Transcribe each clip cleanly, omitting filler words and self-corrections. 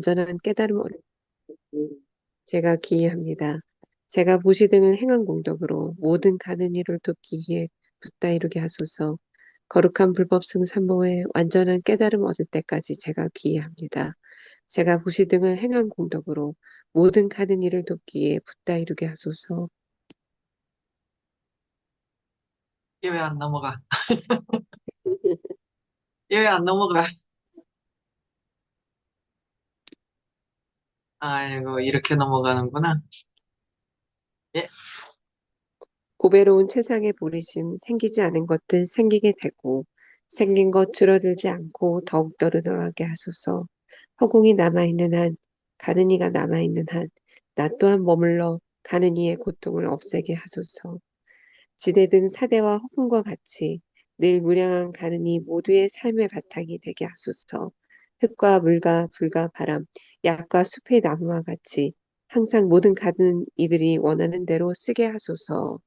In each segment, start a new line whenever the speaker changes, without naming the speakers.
완전한 깨달음 얻는 제가 기이합니다. 제가 보시등을 행한 공덕으로 모든 가는 일을 돕기 위해 붙다 이루게 하소서. 거룩한 불법 승산모에 완전한 깨달음 얻을 때까지 제가 기이합니다. 제가 보시등을 행한 공덕으로 모든 가는 일을 돕기 위해 붙다 이루게 하소서.
얘 왜 안 넘어가? 얘 왜 안 넘어가? 아이고, 이렇게 넘어가는구나. 예,
고배로운 최상의 보리심, 생기지 않은 것들 생기게 되고, 생긴 것 줄어들지 않고 더욱더 늘어나게 하소서. 허공이 남아있는 한, 가는 이가 남아있는 한, 나 또한 머물러 가는 이의 고통을 없애게 하소서. 지대 등 사대와 허공과 같이 늘 무량한 가는 이 모두의 삶의 바탕이 되게 하소서. 흙과 물과 불과 바람, 약과 숲의 나무와 같이 항상 모든 가는 이들이 원하는 대로 쓰게 하소서.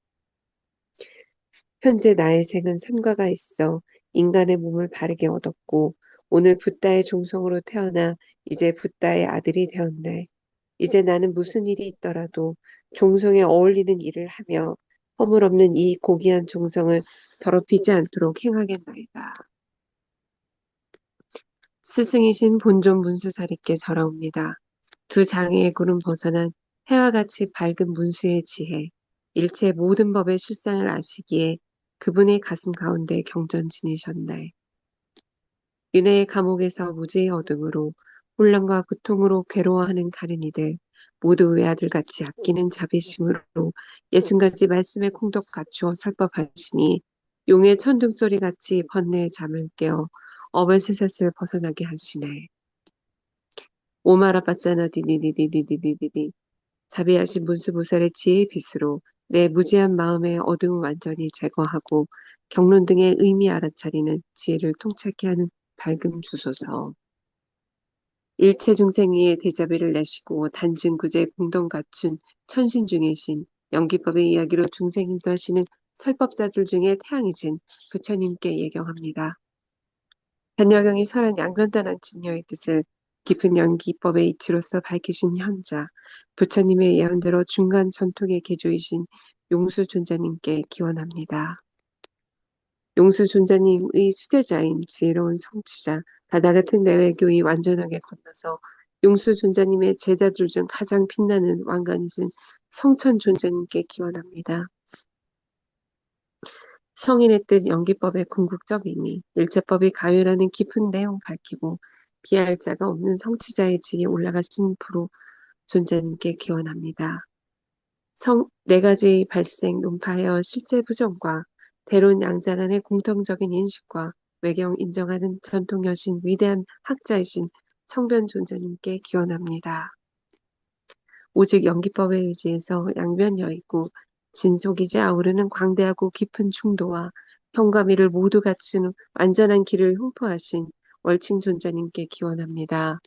현재 나의 생은 선과가 있어 인간의 몸을 바르게 얻었고 오늘 붓다의 종성으로 태어나 이제 붓다의 아들이 되었네. 이제 나는 무슨 일이 있더라도 종성에 어울리는 일을 하며 허물없는 이 고귀한 종성을 더럽히지 않도록 행하겠나이다. 스승이신 본존 문수사리께 절하옵니다. 두 장애의 굴은 벗어난 해와 같이 밝은 문수의 지혜, 일체 모든 법의 실상을 아시기에 그분의 가슴 가운데 경전 지니셨나이. 윤회의 감옥에서 무지의 어둠으로 혼란과 고통으로 괴로워하는 가는 이들 모두 외아들같이 아끼는 자비심으로 예순가지 말씀의 콩덕 갖추어 설법하시니 용의 천둥소리같이 번뇌의 잠을 깨어 어벌새셋을 벗어나게 하시네. 오마라바짜나 디디디디디디디디 자비하신 문수보살의 지혜의 빛으로 내 무지한 마음의 어두움 완전히 제거하고 경론 등의 의미 알아차리는 지혜를 통찰케 하는 밝음 주소서. 일체 중생 위에 대자비를 내시고 단증구제 공동 갖춘 천신 중이신 연기법의 이야기로 중생 인도하시는 설법자들 중에 태양이신 부처님께 예경합니다. 단여경이 설한 양변단한 진여의 뜻을 깊은 연기법의 이치로서 밝히신 현자, 부처님의 예언대로 중간 전통의 개조이신 용수존자님께 기원합니다. 용수존자님의 수제자인 지혜로운 성취자, 바다 같은 내외교의 완전하게 건너서 용수존자님의 제자들 중 가장 빛나는 왕관이신 성천존자님께 기원합니다. 성인의 뜻 연기법의 궁극적 의미, 일체법이 가요라는 깊은 내용 밝히고 비할 자가 없는 성취자의 지에 올라가신 부로 존재님께 기원합니다. 네 가지 발생 논파하여 실제 부정과 대론 양자 간의 공통적인 인식과 외경 인정하는 전통 여신 위대한 학자이신 청변 존재님께 기원합니다. 오직 연기법에 의지해서 양변여이고 진속이지 아우르는 광대하고 깊은 충도와 현가미를 모두 갖춘 완전한 길을 흉포하신 월칭 존자님께 기원합니다.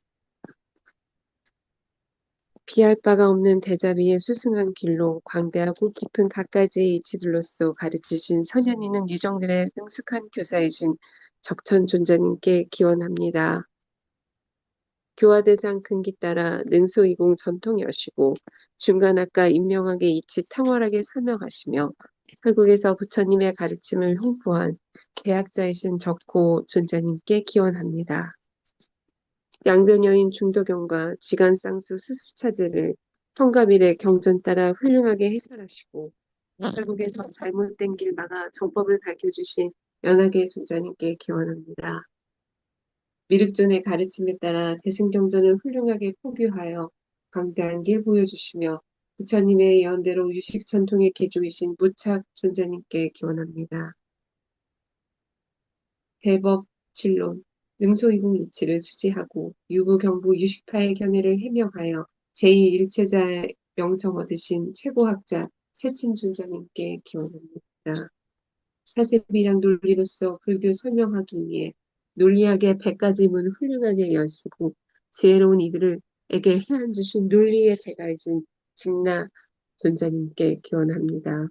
피할 바가 없는 대자비의 수승한 길로 광대하고 깊은 갖가지의 이치들로서 가르치신 선현이는 유정들의 능숙한 교사이신 적천 존자님께 기원합니다. 교화대상 근기 따라 능소이공 전통여시고 중간학과 임명하게 이치 탕월하게 설명하시며 설국에서 부처님의 가르침을 홍보한 대학자이신 적고 존자님께 기원합니다. 양변여인 중도경과 지간쌍수 수수차제를 성가밀의 경전 따라 훌륭하게 해설하시고 설국에서 잘못된 길 막아 정법을 밝혀주신 연하계 존자님께 기원합니다. 미륵존의 가르침에 따라 대승경전을 훌륭하게 포교하여 광대한 길 보여주시며 부처님의 예언대로 유식 전통의 개조이신 무착 존자님께 기원합니다. 대법 진론 능소이공 이치를 수지하고 유구경부 유식파의 견해를 해명하여 제2일체자의 명성 얻으신 최고학자 세친 존자님께 기원합니다. 사세비량 논리로서 불교 설명하기 위해 논리학의 100가지 문 훌륭하게 여시고 지혜로운 이들에게 해안 주신 논리의 대가이신 직나 존자님께 기원합니다.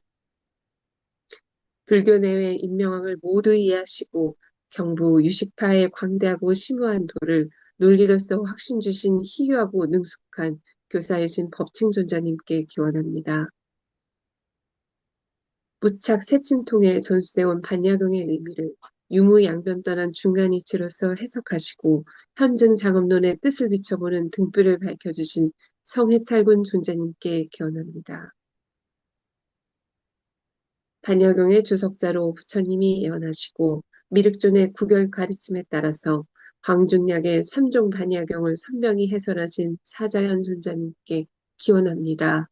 불교 내외 인명학을 모두 이해하시고 경부 유식파의 광대하고 심오한 도를 논리로서 확신 주신 희유하고 능숙한 교사이신 법칭존자님께 기원합니다. 무착 새침통에 전수되어 온 반야경의 의미를 유무양변 떠난 중간 이치로서 해석하시고 현증 장엄론의 뜻을 비춰보는 등불을 밝혀주신 성해탈군 존자님께 기원합니다. 반야경의 주석자로 부처님이 예언하시고 미륵존의 구결 가르침에 따라서 광중약의 삼종 반야경을 선명히 해설하신 사자연 존자님께 기원합니다.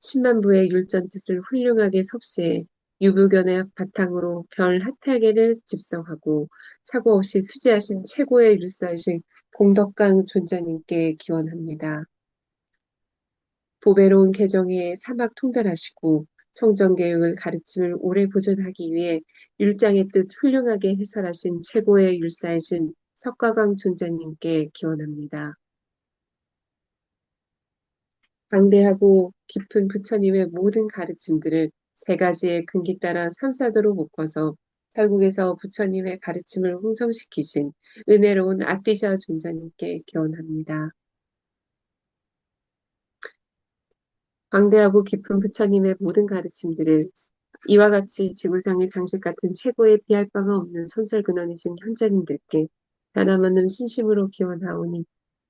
10만 부의 율전 뜻을 훌륭하게 섭씨해 유부견의 바탕으로 별 하타계를 집성하고 사고 없이 수지하신 최고의 율사이신 공덕강 존자님께 기원합니다. 보배로운 개정에 사막 통달하시고 성전개혁을 가르침을 오래 보존하기 위해 율장의 뜻 훌륭하게 해설하신 최고의 율사이신 석가강 존자님께 기원합니다. 방대하고 깊은 부처님의 모든 가르침들을 세 가지의 근기 따라 삼사도로 묶어서 결국에서 부처님의 가르침을 홍성시키신 은혜로운 아띠샤 존자님께 기원합니다. 방대하고 깊은 부처님의 모든 가르침들을 이와 같이 지구상의 장식 같은 최고의 비할 바가 없는 선설근원이신 현자님들께 변함없는 신심으로 기원하오니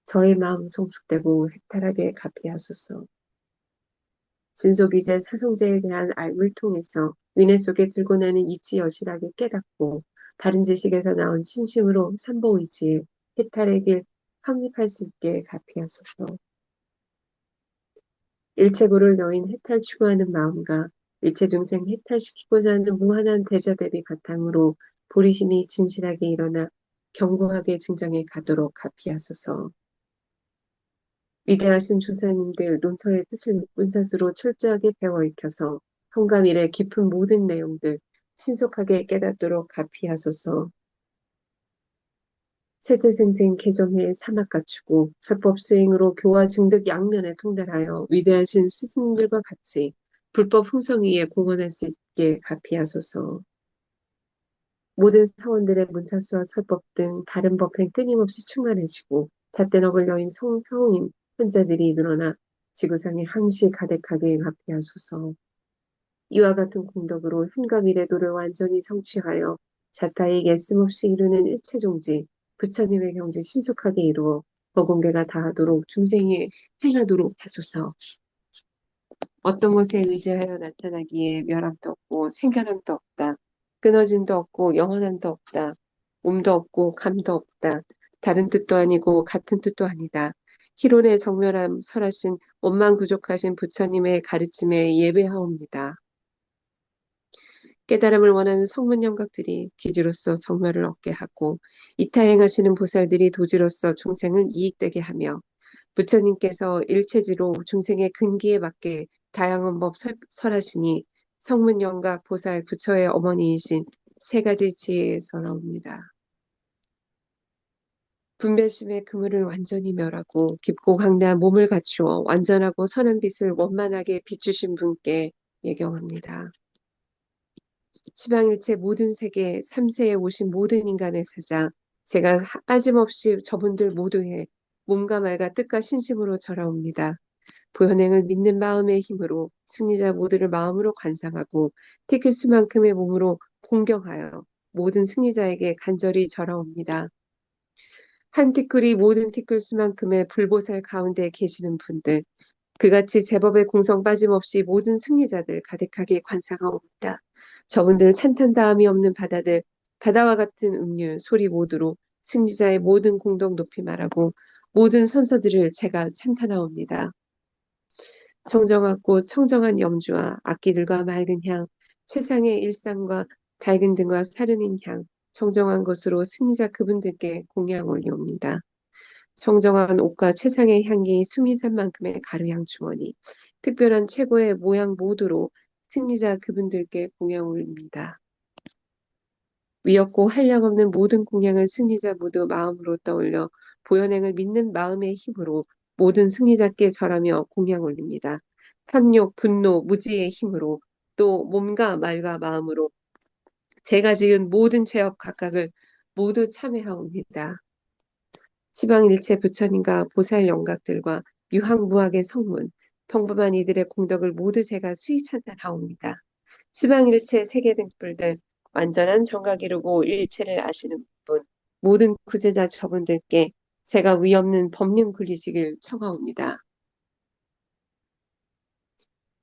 저의 마음 성숙되고 해탈하게 갚이하소서. 진속이제 사성제에 대한 알을 통해서 위내 속에 들고 나는 이치 여실하게 깨닫고 바른 지식에서 나온 신심으로 삼보의지에 해탈의 길 확립할 수 있게 갚이하소서. 일체고를 여인 해탈 추구하는 마음과 일체 중생 해탈시키고자 하는 무한한 대자 대비 바탕으로 보리심이 진실하게 일어나 견고하게 증정해 가도록 갚이하소서. 위대하신 조사님들 논서의 뜻을 문사수로 철저하게 배워 익혀서 성감일의 깊은 모든 내용들 신속하게 깨닫도록 갚이하소서. 세세생생 개정해 사막 갖추고 설법 수행으로 교화 증득 양면에 통달하여 위대하신 스승들과 같이 불법 흥성위에 공헌할 수 있게 갚이하소서. 모든 사원들의 문사수와 설법 등 다른 법행 끊임없이 충만해지고 잣된 업을 여인 성효인 현자들이 늘어나 지구상에 항시 가득하게 갚이하소서. 이와 같은 공덕으로 흉가 미래도를 완전히 성취하여 자타에게 애씀없이 이루는 일체종지 부처님의 경지 신속하게 이루어 법공개가 다하도록 중생이 행하도록 하소서. 어떤 것에 의지하여 나타나기에 멸함도 없고 생겨남도 없다. 끊어짐도 없고 영원함도 없다. 몸도 없고 감도 없다. 다른 뜻도 아니고 같은 뜻도 아니다. 희론의 정멸함 설하신 원망부족하신 부처님의 가르침에 예배하옵니다. 깨달음을 원하는 성문 영각들이 기지로서 정멸을 얻게 하고 이타행하시는 보살들이 도지로서 중생을 이익되게 하며 부처님께서 일체지로 중생의 근기에 맞게 다양한 법 설하시니 성문 영각 보살 부처의 어머니이신 세 가지 지혜에 설하옵니다. 분별심의 그물을 완전히 멸하고 깊고 강대한 몸을 갖추어 완전하고 선한 빛을 원만하게 비추신 분께 예경합니다. 시방일체 모든 세계 3세에 오신 모든 인간의 사자 제가 빠짐없이 저분들 모두의 몸과 말과 뜻과 신심으로 절하옵니다. 보현행을 믿는 마음의 힘으로 승리자 모두를 마음으로 관상하고 티끌수만큼의 몸으로 공경하여 모든 승리자에게 간절히 절하옵니다. 한 티끌이 모든 티끌수만큼의 불보살 가운데 계시는 분들 그같이 제법의 공성 빠짐없이 모든 승리자들 가득하게 관상하옵니다. 저분들 찬탄다함이 없는 바다들, 바다와 같은 음률, 소리 모두로 승리자의 모든 공덕 높이 말하고 모든 선서들을 제가 찬탄하옵니다. 청정하고 청정한 염주와 악기들과 맑은 향, 최상의 일상과 밝은 등과 사르는 향, 청정한 것으로 승리자 그분들께 공양 올리옵니다. 청정한 옷과 최상의 향기 수미산 만큼의 가루향 주머니, 특별한 최고의 모양 모두로 승리자 그분들께 공양 올립니다. 위없고 한량없는 모든 공양을 승리자 모두 마음으로 떠올려 보현행을 믿는 마음의 힘으로 모든 승리자께 절하며 공양 올립니다. 탐욕, 분노, 무지의 힘으로 또 몸과 말과 마음으로 제가 지은 모든 죄업 각각을 모두 참회하옵니다. 시방일체 부처님과 보살 영각들과 유학무학의 성문, 평범한 이들의 공덕을 모두 제가 수위 찬탄하옵니다. 시방일체 세계 등불들 완전한 정각 이루고 일체를 아시는 분, 모든 구제자 저분들께 제가 위없는 법륜 굴리시길 청하옵니다.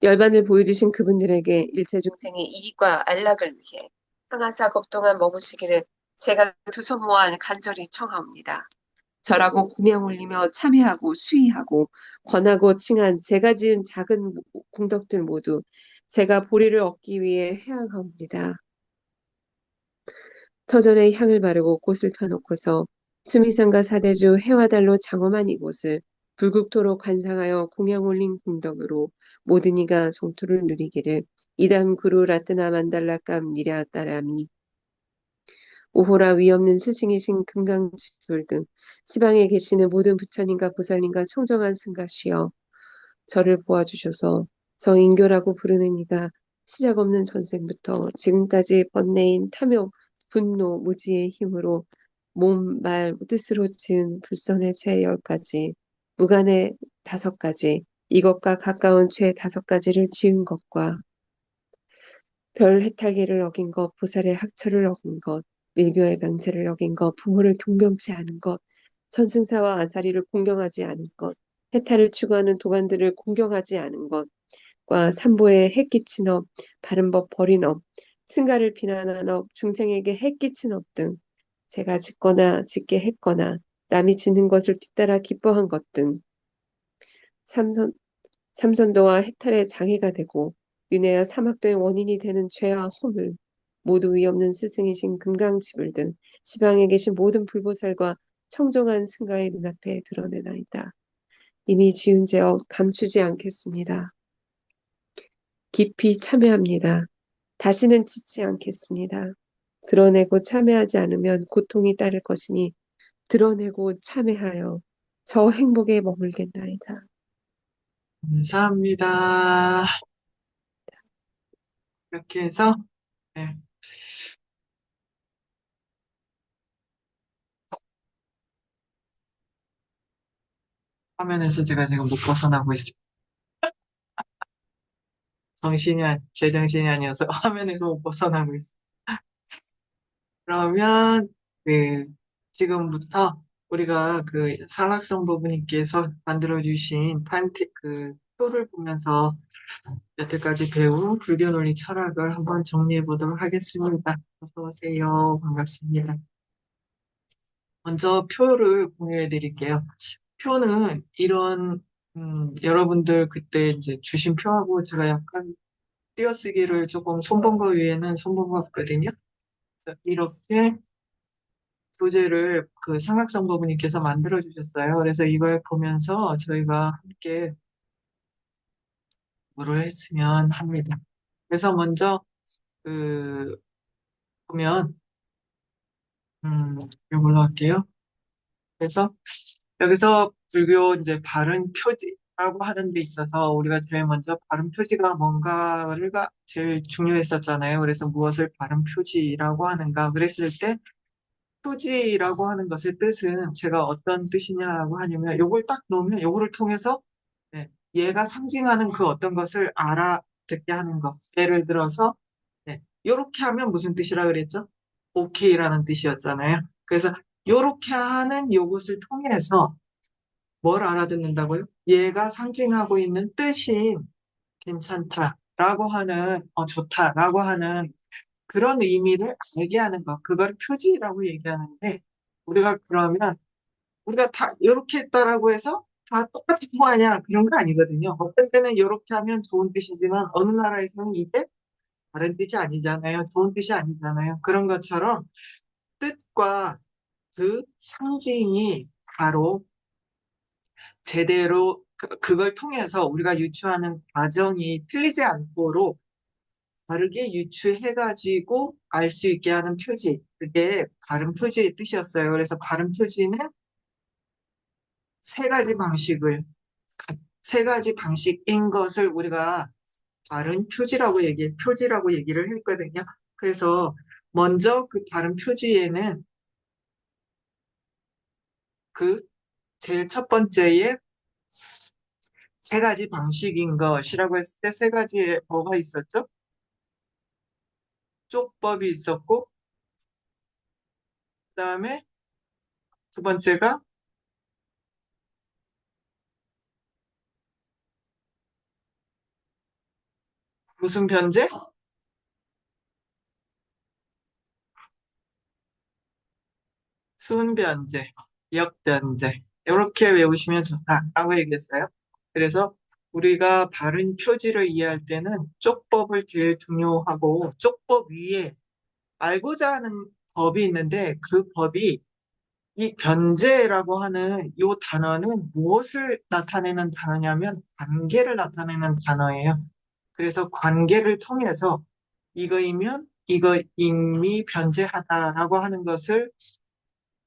열반을 보여주신 그분들에게 일체 중생의 이익과 안락을 위해 항아사 겁동안 머무시기를 제가 두 손 모아 간절히 청하옵니다. 절하고 공양 올리며 참회하고 수의하고 권하고 칭한 제가 지은 작은 공덕들 모두 제가 보리를 얻기 위해 회항하옵니다. 터전에 향을 바르고 꽃을 펴놓고서 수미산과 사대주 해와달로 장엄한 이곳을 불국토로 관상하여 공양 올린 공덕으로 모든 이가 정토를 누리기를 이담 구루 라뜨나 만달라감 니랴 따라미 오호라 위없는 스승이신 금강지불 등 시방에 계시는 모든 부처님과 보살님과 청정한 승가시여 저를 보아주셔서 정인교라고 부르는 이가 시작 없는 전생부터 지금까지 번뇌인 탐욕, 분노, 무지의 힘으로 몸, 말, 뜻으로 지은 불선의 죄 10가지, 무간의 5가지, 이것과 가까운 죄 5가지를 지은 것과 별 해탈기를 어긴 것, 보살의 학처를 어긴 것, 밀교의 명제를 어긴 것, 부모를 존경치 않은 것, 천승사와 아사리를 공경하지 않은 것, 해탈을 추구하는 도반들을 공경하지 않은 것과 삼보에 해끼친 업, 바른 법 버린 업, 승가를 비난한 업, 중생에게 해끼친 업 등 제가 짓거나 짓게 했거나 남이 짓는 것을 뒤따라 기뻐한 것 등 삼선 참선도와 해탈의 장애가 되고 윤회와 사막도의 원인이 되는 죄와 허물, 모두 위없는 스승이신 금강지불 등 시방에 계신 모든 불보살과 청정한 승가의 눈앞에 드러내나이다. 이미 지은 죄업 감추지 않겠습니다. 깊이 참회합니다. 다시는 짓지 않겠습니다. 드러내고 참회하지 않으면 고통이 따를 것이니 드러내고 참회하여 저 행복에 머물겠나이다.
감사합니다. 이렇게 해서, 네, 화면에서 제가 지금 못 벗어나고 있어요. 제정신이 아니어서 화면에서 못 벗어나고 있어요. 그러면, 그, 지금부터 우리가 그 산락성 부부님께서 만들어주신 그 표를 보면서 여태까지 배운 불교 논리 철학을 한번 정리해 보도록 하겠습니다. 어서 오세요. 반갑습니다. 먼저 표를 공유해 드릴게요. 표는 이런, 여러분들 그때 이제 주신 표하고 제가 약간 띄어쓰기를 조금 손본 거 위에는 손본 것 같거든요. 그래서 이렇게 교재를 그 상학성부님께서 만들어 주셨어요. 그래서 이걸 보면서 저희가 함께 뭐를 했으면 합니다. 그래서 먼저 그 보면 이걸로 할게요. 그래서 여기서 불교 이제 바른 표지라고 하는 데 있어서 우리가 제일 먼저 바른 표지가 뭔가가 제일 중요했었잖아요. 그래서 무엇을 바른 표지라고 하는가 그랬을 때 표지라고 하는 것의 뜻은 제가 어떤 뜻이냐고 하냐면 요걸 딱 놓으면 요거를 통해서 네, 얘가 상징하는 그 어떤 것을 알아듣게 하는 것. 예를 들어서 네, 요렇게 하면 무슨 뜻이라 그랬죠? 오케이라는 뜻이었잖아요. 그래서 요렇게 하는 요것을 통해서 뭘 알아듣는다고요? 얘가 상징하고 있는 뜻인 괜찮다라고 하는 좋다라고 하는 그런 의미를 알게 하는 것. 그걸 표지라고 얘기하는데 우리가 그러면 우리가 다 이렇게 했다라고 해서 다 똑같이 통하냐 그런 거 아니거든요. 어떤 때는 이렇게 하면 좋은 뜻이지만 어느 나라에서는 이게 다른 뜻이 아니잖아요. 좋은 뜻이 아니잖아요. 그런 것처럼 뜻과 그 상징이 바로 제대로 그걸 통해서 우리가 유추하는 과정이 틀리지 않도록 다르게 유추해가지고 알 수 있게 하는 표지. 그게 바른 표지의 뜻이었어요. 그래서 바른 표지는 세 가지 방식을, 세 가지 방식인 것을 우리가 바른 표지라고 얘기를 했거든요. 그래서 먼저 그 바른 표지에는 그 제일 첫 번째에 세 가지 방식인 것이라고 했을 때 세 가지의 뭐가 있었죠? 쪽법이 있었고, 그 다음에 두 번째가 무슨 변제? 순변제, 역변제. 이렇게 외우시면 좋다라고 얘기했어요. 그래서 우리가 바른 표지를 이해할 때는 쪽법을 제일 중요하고 쪽법 위에 알고자 하는 법이 있는데 그 법이 이 변제라고 하는 이 단어는 무엇을 나타내는 단어냐면 관계를 나타내는 단어예요. 그래서 관계를 통해서 이거이면 이거 이미 변제하다라고 하는 것을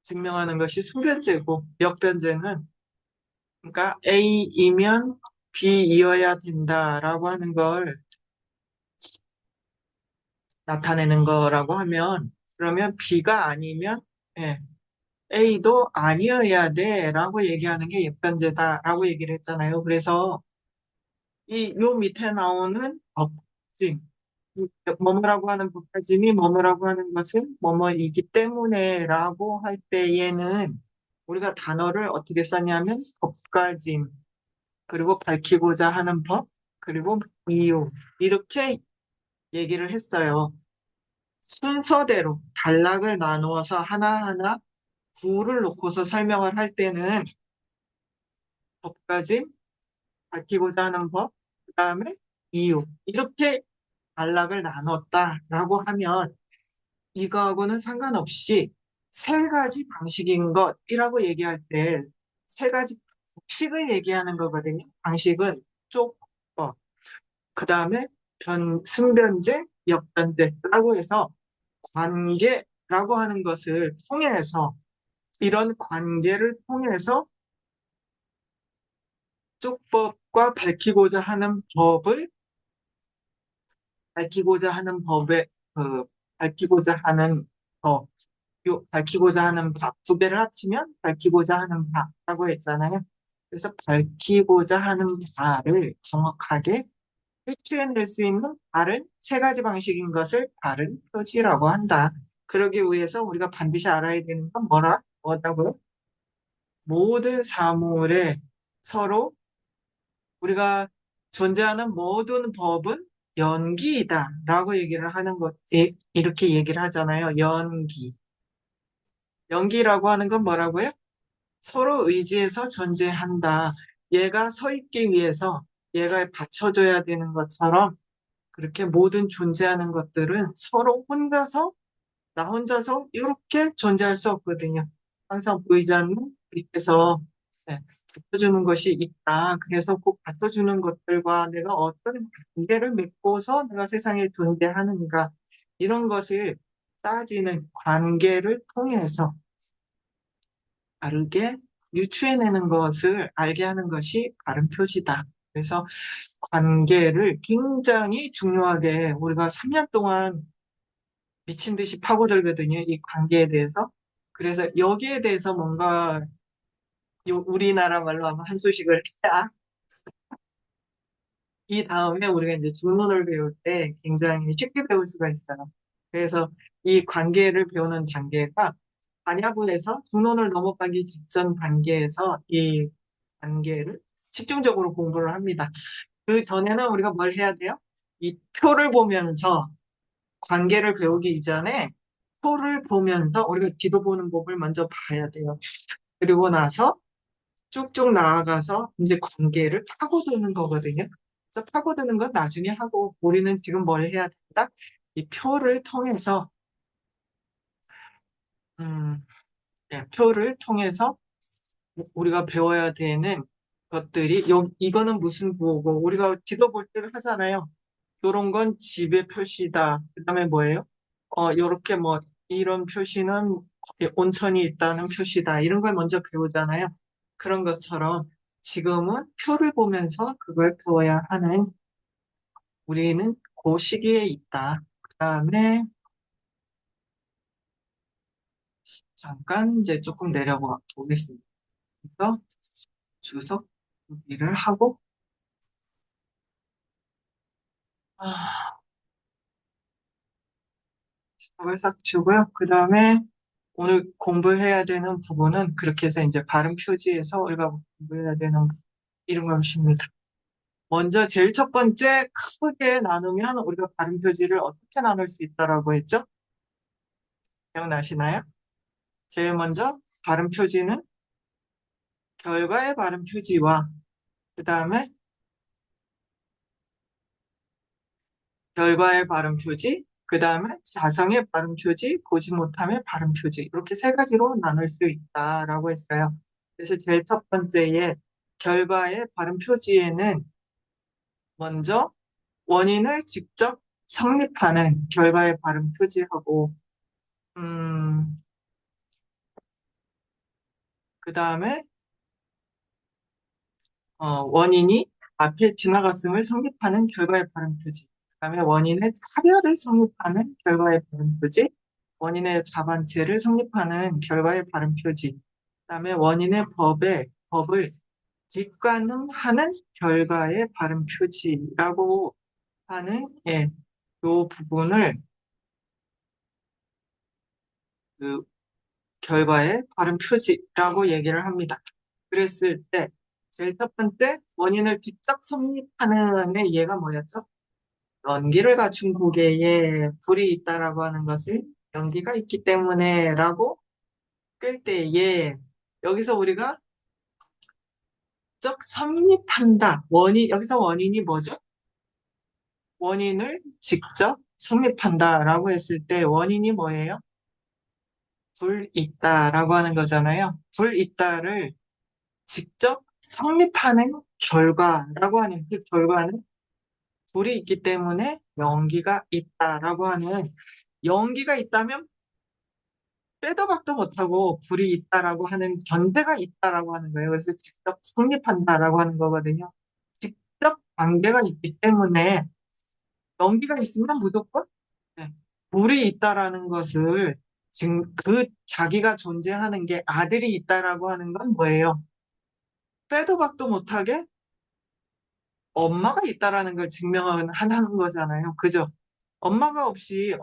증명하는 것이 수변제고 역변제는 그러니까 A이면 B이어야 된다라고 하는 걸 나타내는 거라고 하면 그러면 B가 아니면 예, A도 아니어야 돼라고 얘기하는 게 역변제다라고 얘기를 했잖아요. 그래서 요 밑에 나오는 법칙 뭐뭐라고 하는 복가짐이 뭐뭐라고 하는 것은 뭐뭐이기 때문에라고 할 때에는 우리가 단어를 어떻게 썼냐면 법가짐 그리고 밝히고자 하는 법 그리고 이유 이렇게 얘기를 했어요. 순서대로 단락을 나누어서 하나하나 구를 놓고서 설명을 할 때는 법가짐, 밝히고자 하는 법, 그 다음에 이유 이렇게 단락을 나눴다라고 하면 이거하고는 상관없이 세 가지 방식인 것이라고 얘기할 때 세 가지 방식을 얘기하는 거거든요. 방식은 쪽법, 그 다음에 순변제, 역변제라고 해서 관계라고 하는 것을 통해서 이런 관계를 통해서 쪽법과 밝히고자 하는 법의 밝히고자 하는 법 밝히고자 하는 바, 두 개를 합치면 밝히고자 하는 바라고 했잖아요. 그래서 밝히고자 하는 바를 정확하게 표출해낼 수 있는 바른 세 가지 방식인 것을 바른 표지라고 한다. 그러기 위해서 우리가 반드시 알아야 되는 건 뭐라고요? 모든 사물에 서로 우리가 존재하는 모든 법은 연기이다라고 얘기를 하는 것, 이렇게 얘기를 하잖아요. 연기. 연기라고 하는 건 뭐라고요? 서로 의지해서 존재한다. 얘가 서 있기 위해서 얘가 받쳐줘야 되는 것처럼 그렇게 모든 존재하는 것들은 서로 나 혼자서 이렇게 존재할 수 없거든요. 항상 보이지 않는 밑에서 네, 받쳐주는 것이 있다. 그래서 꼭 받쳐주는 것들과 내가 어떤 관계를 맺고서 내가 세상에 존재하는가 이런 것을 따지는 관계를 통해서 바르게 유추해내는 것을 알게 하는 것이 바른 표시다. 그래서 관계를 굉장히 중요하게 우리가 3년 동안 미친 듯이 파고들거든요. 이 관계에 대해서. 그래서 여기에 대해서 뭔가 우리나라 말로 하면 한 수식을 해야 이 다음에 우리가 이제 중론을 배울 때 굉장히 쉽게 배울 수가 있어요. 그래서 이 관계를 배우는 단계가 반야부에서 중론을 넘어가기 직전 단계에서 이 관계를 집중적으로 공부를 합니다. 그 전에는 우리가 뭘 해야 돼요? 이 표를 보면서 관계를 배우기 이전에 표를 보면서 우리가 지도 보는 법을 먼저 봐야 돼요. 그리고 나서 쭉쭉 나아가서 이제 관계를 파고드는 거거든요. 그래서 파고드는 건 나중에 하고 우리는 지금 뭘 해야 된다? 이 표를 통해서 음, 표를 통해서 우리가 배워야 되는 것들이 이거는 무슨 구호고 우리가 지도 볼 때를 하잖아요. 요런 건 집의 표시다. 그다음에 뭐예요? 요렇게 뭐 이런 표시는 온천이 있다는 표시다. 이런 걸 먼저 배우잖아요. 그런 것처럼 지금은 표를 보면서 그걸 배워야 하는 우리는 그 시기에 있다. 그다음에 잠깐 이제 조금 내려가 보겠습니다. 그래서 주석 일을 하고, 아, 주석을 싹 주고요. 그 다음에 오늘 공부해야 되는 부분은 그렇게 해서 이제 발음 표지에서 우리가 공부해야 되는 이런 것입니다. 먼저 제일 첫 번째 크게 나누면 우리가 발음 표지를 어떻게 나눌 수 있다라고 했죠? 기억나시나요? 제일 먼저 발음 표지는 결과의 발음 표지와 그 다음에 결과의 발음 표지, 그 다음에 자성의 발음 표지, 보지 못함의 발음 표지 이렇게 세 가지로 나눌 수 있다라고 했어요. 그래서 제일 첫 번째의 결과의 발음 표지에는 먼저 원인을 직접 성립하는 결과의 발음 표지하고 음, 그 다음에 원인이 앞에 지나갔음을 성립하는 결과의 발음 표지. 그다음에 원인의 차별을 성립하는 결과의 발음 표지. 원인의 자반체를 성립하는 결과의 발음 표지. 그다음에 원인의 법을 뒷관음하는 결과의 발음 표지라고 하는 요 부분을 그 결과의 발음 표지라고 얘기를 합니다. 그랬을 때 제일 첫 번째 원인을 직접 성립하는의 예가 뭐였죠? 연기를 갖춘 고개에 불이 있다라고 하는 것을 연기가 있기 때문에라고 끌 때에 여기서 우리가 직접 성립한다. 여기서 원인이 뭐죠? 원인을 직접 성립한다라고 했을 때 원인이 뭐예요? 불 있다라고 하는 거잖아요. 불 있다를 직접 성립하는 결과라고 하는 그 결과는 불이 있기 때문에 연기가 있다라고 하는 연기가 있다면 빼도 박도 못하고 불이 있다라고 하는 전제가 있다라고 하는 거예요. 그래서 직접 성립한다라고 하는 거거든요. 직접 관계가 있기 때문에 연기가 있으면 무조건 네, 불이 있다라는 것을 지금 그 자기가 존재하는 게 아들이 있다라고 하는 건 뭐예요? 빼도 박도 못하게 엄마가 있다라는 걸 증명하는 거잖아요. 그죠? 엄마가 없이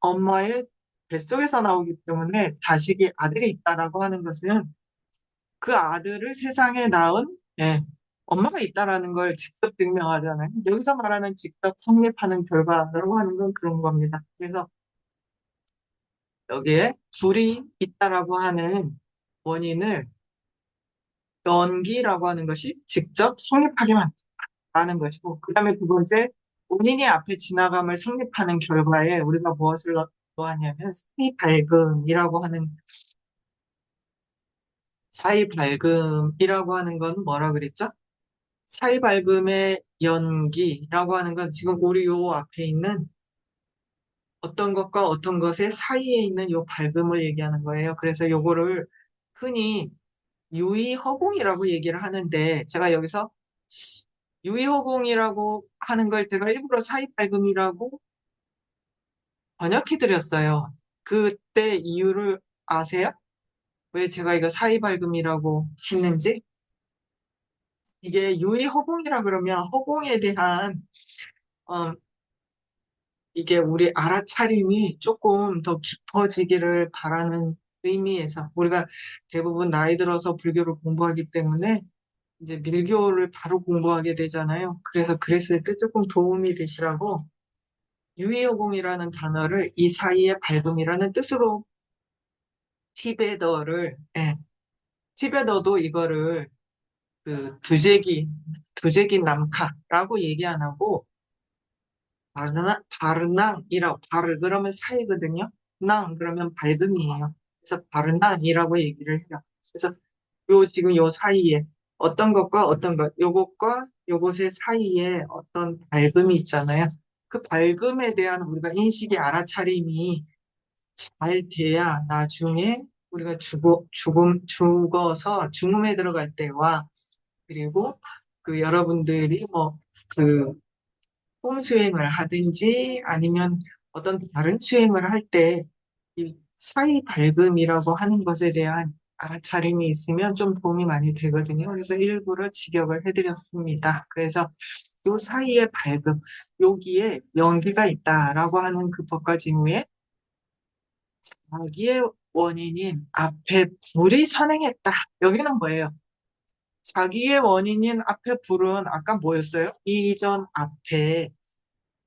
엄마의 뱃속에서 나오기 때문에 자식이 아들이 있다라고 하는 것은 그 아들을 세상에 낳은 엄마가 있다라는 걸 직접 증명하잖아요. 여기서 말하는 직접 성립하는 결과라고 하는 건 그런 겁니다. 그래서 여기에 불이 있다라고 하는 원인을 연기라고 하는 것이 직접 성립하게 만든다는 것이고, 그 다음에 두 번째, 본인이 앞에 지나감을 성립하는 결과에 우리가 무엇을 넣었냐면 사이발금이라고 하는 건 뭐라 그랬죠? 사이발금의 연기라고 하는 건 지금 우리 요 앞에 있는 어떤 것과 어떤 것의 사이에 있는 요 발금을 얘기하는 거예요. 그래서 요거를 흔히 유의허공이라고 얘기를 하는데 제가 여기서 유의허공이라고 하는 걸 제가 일부러 사이발금이라고 번역해 드렸어요. 그때 이유를 아세요? 왜 제가 이거 사이발금이라고 했는지? 이게 유의허공이라 그러면 허공에 대한 어, 이게 우리 알아차림이 조금 더 깊어지기를 바라는 의미에서 우리가 대부분 나이 들어서 불교를 공부하기 때문에 이제 밀교를 바로 공부하게 되잖아요. 그래서 그랬을 때 조금 도움이 되시라고 유의어공이라는 단어를 이 사이의 밝음이라는 뜻으로 티베더를 티베더도 이거를 그 두제기 남카라고 얘기 안 하고 바르낭이라고, 그러면 사이거든요. 낭, 그러면 밝음이에요. 그래서 바르낭이라고 얘기를 해요. 그래서 지금 요 사이에 어떤 것과 어떤 것, 요것과 요것의 사이에 어떤 밝음이 있잖아요. 그 밝음에 대한 우리가 인식이 알아차림이 잘 돼야 나중에 우리가 죽어서 죽음에 들어갈 때와 그리고 그 여러분들이 그 홈 수행을 하든지 아니면 어떤 다른 수행을 할 때 이 사이 발금이라고 하는 것에 대한 알아차림이 있으면 좀 도움이 많이 되거든요. 그래서 일부러 직역을 해드렸습니다. 그래서 요 사이에 밝음, 여기에 연기가 있다라고 하는 그 법과 징후에 자기의 원인인 앞에 불이 선행했다. 여기는 뭐예요? 자기의 원인인 앞에 불은 아까 뭐였어요? 이전 앞에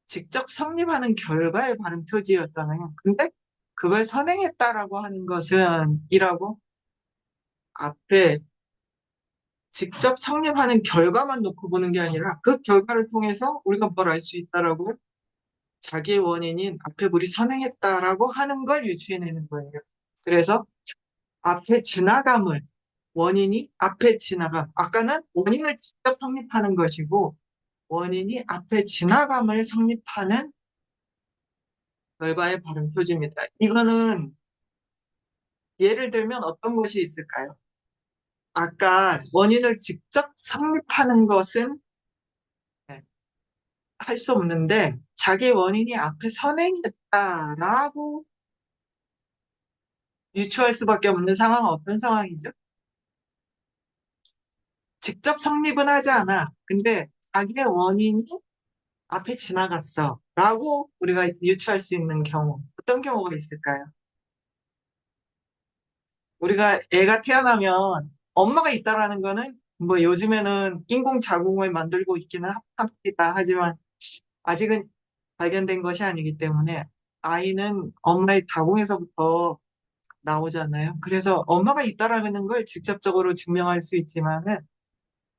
직접 성립하는 결과의 발음 표지였잖아요. 근데 그걸 선행했다라고 하는 것은 이라고 앞에 직접 성립하는 결과만 놓고 보는 게 아니라 그 결과를 통해서 우리가 뭘 알 수 있다라고 자기의 원인인 앞에 불이 선행했다라고 하는 걸 유추해내는 거예요. 그래서 앞에 지나감을 원인이 앞에 지나감. 아까는 원인을 직접 성립하는 것이고 원인이 앞에 지나감을 성립하는 결과의 발음 표지입니다. 이거는 예를 들면 어떤 것이 있을까요? 아까 원인을 직접 성립하는 것은 할 수 없는데 자기 원인이 앞에 선행했다라고 유추할 수밖에 없는 상황은 어떤 상황이죠? 직접 성립은 하지 않아. 근데 자기의 원인이 앞에 지나갔어. 라고 우리가 유추할 수 있는 경우. 어떤 경우가 있을까요? 우리가 애가 태어나면 엄마가 있다라는 거는 뭐 요즘에는 인공자궁을 만들고 있기는 합니다. 하지만 아직은 발견된 것이 아니기 때문에 아이는 엄마의 자궁에서부터 나오잖아요. 그래서 엄마가 있다라는 걸 직접적으로 증명할 수 있지만은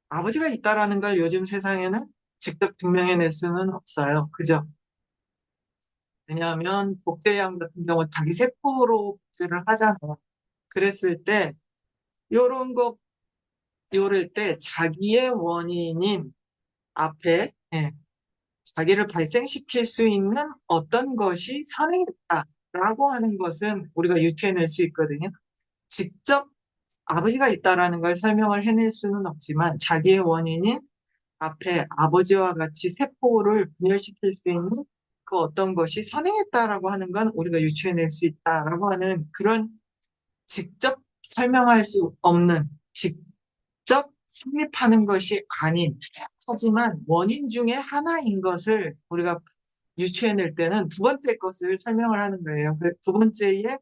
아버지가 있다라는 걸 요즘 세상에는 직접 증명해낼 수는 없어요. 그죠? 왜냐하면 복제양 같은 경우 자기 세포로 복제를 하잖아요. 그랬을 때 요런 거 요럴 때 자기의 원인인 앞에 자기를 발생시킬 수 있는 어떤 것이 선행했다라고 하는 것은 우리가 유추해낼 수 있거든요. 직접 아버지가 있다라는 걸 설명을 해낼 수는 없지만 자기의 원인인 앞에 아버지와 같이 세포를 분열시킬 수 있는 그 어떤 것이 선행했다라고 하는 건 우리가 유추해낼 수 있다라고 하는 그런 직접 설명할 수 없는 직접 성립하는 것이 아닌 하지만 원인 중에 하나인 것을 우리가 유추해낼 때는 두 번째 것을 설명을 하는 거예요. 그 두 번째의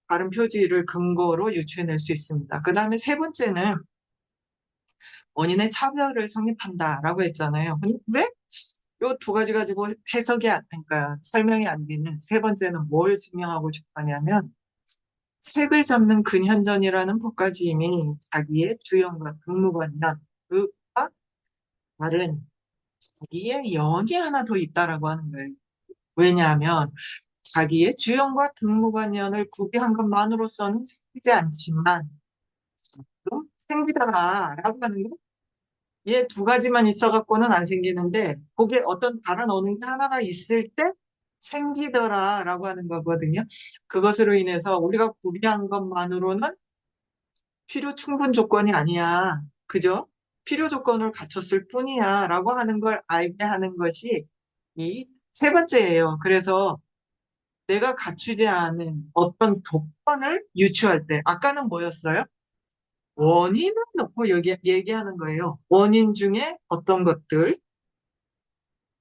발음 표지를 근거로 유추해낼 수 있습니다. 그 다음에 세 번째는 원인의 차별을 성립한다라고 했잖아요. 근데 왜? 요 두 가지 가지고 그러니까 설명이 안 되는 세 번째는 뭘 증명하고 싶었냐면 색을 잡는 근현전이라는 법까지 이미 자기의 주형과 등무관이란 그와 다른 자기의 연이 하나 더 있다라고 하는 거예요. 왜냐하면 자기의 주형과 등무관연을 구비한 것만으로서는 생기지 않지만 좀 생기더라라고 하는 거. 얘 두 가지만 있어갖고는 안 생기는데 거기에 어떤 다른 어느 게 하나가 있을 때 생기더라라고 하는 거거든요. 그것으로 인해서 우리가 구비한 것만으로는 필요 충분 조건이 아니야. 그죠? 필요 조건을 갖췄을 뿐이야. 라고 하는 걸 알게 하는 것이 이 세 번째예요. 그래서 내가 갖추지 않은 어떤 조건을 유추할 때, 아까는 뭐였어요? 원인을 놓고 얘기하는 거예요. 원인 중에 어떤 것들.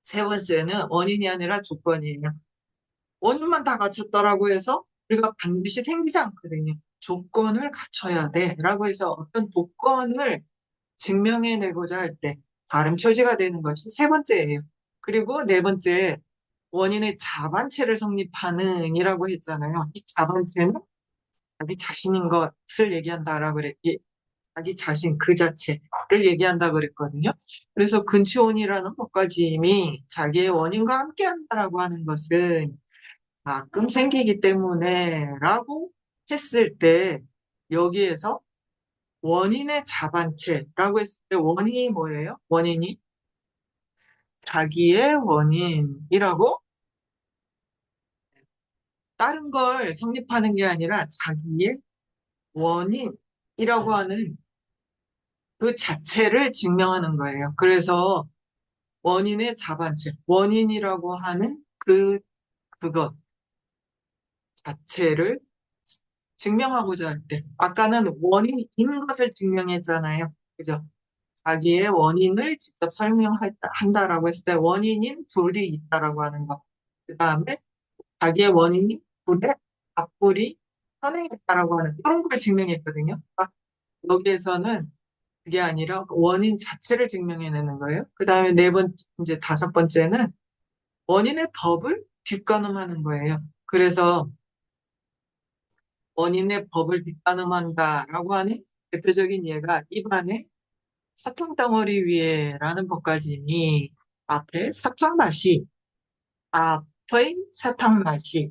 세 번째는 원인이 아니라 조건이에요. 원인만 다 갖췄더라고 해서 우리가 반드시 생기지 않거든요. 조건을 갖춰야 돼. 라고 해서 어떤 조건을 증명해내고자 할 때 발음 표시가 되는 것이 세 번째예요. 그리고 네 번째, 원인의 자반체를 성립하는 이라고 했잖아요. 이 자반체는 자기 자신인 것을 얘기한다라고 그래. 자기 자신 그 자체를 얘기한다 그랬거든요. 그래서 근치원이라는 법까지 이미 자기의 원인과 함께 한다라고 하는 것은 가끔 생기기 때문에 라고 했을 때 여기에서 원인의 자반체라고 했을 때 원인이 뭐예요? 원인이 자기의 원인이라고 다른 걸 성립하는 게 아니라 자기의 원인이라고 하는 그 자체를 증명하는 거예요. 그래서 원인의 자반체, 원인이라고 하는 그것 자체를 증명하고자 할 때. 아까는 원인인 것을 증명했잖아요. 그죠? 자기의 원인을 직접 설명한다라고 했을 때 원인인 불이 있다라고 하는 거. 그 다음에 자기의 원인이 불에 악불이 선행했다라고 하는 그런 걸 증명했거든요. 그러니까 여기에서는 그게 아니라 원인 자체를 증명해내는 거예요. 그 다음에 네 번째, 이제 다섯 번째는 원인의 법을 뒷가늠하는 거예요. 그래서 원인의 법을 뒷가늠한다라고 하는 대표적인 예가 입안에 사탕덩어리 위에라는 법까지니 앞에 사탕 맛이, 앞의 사탕 맛이,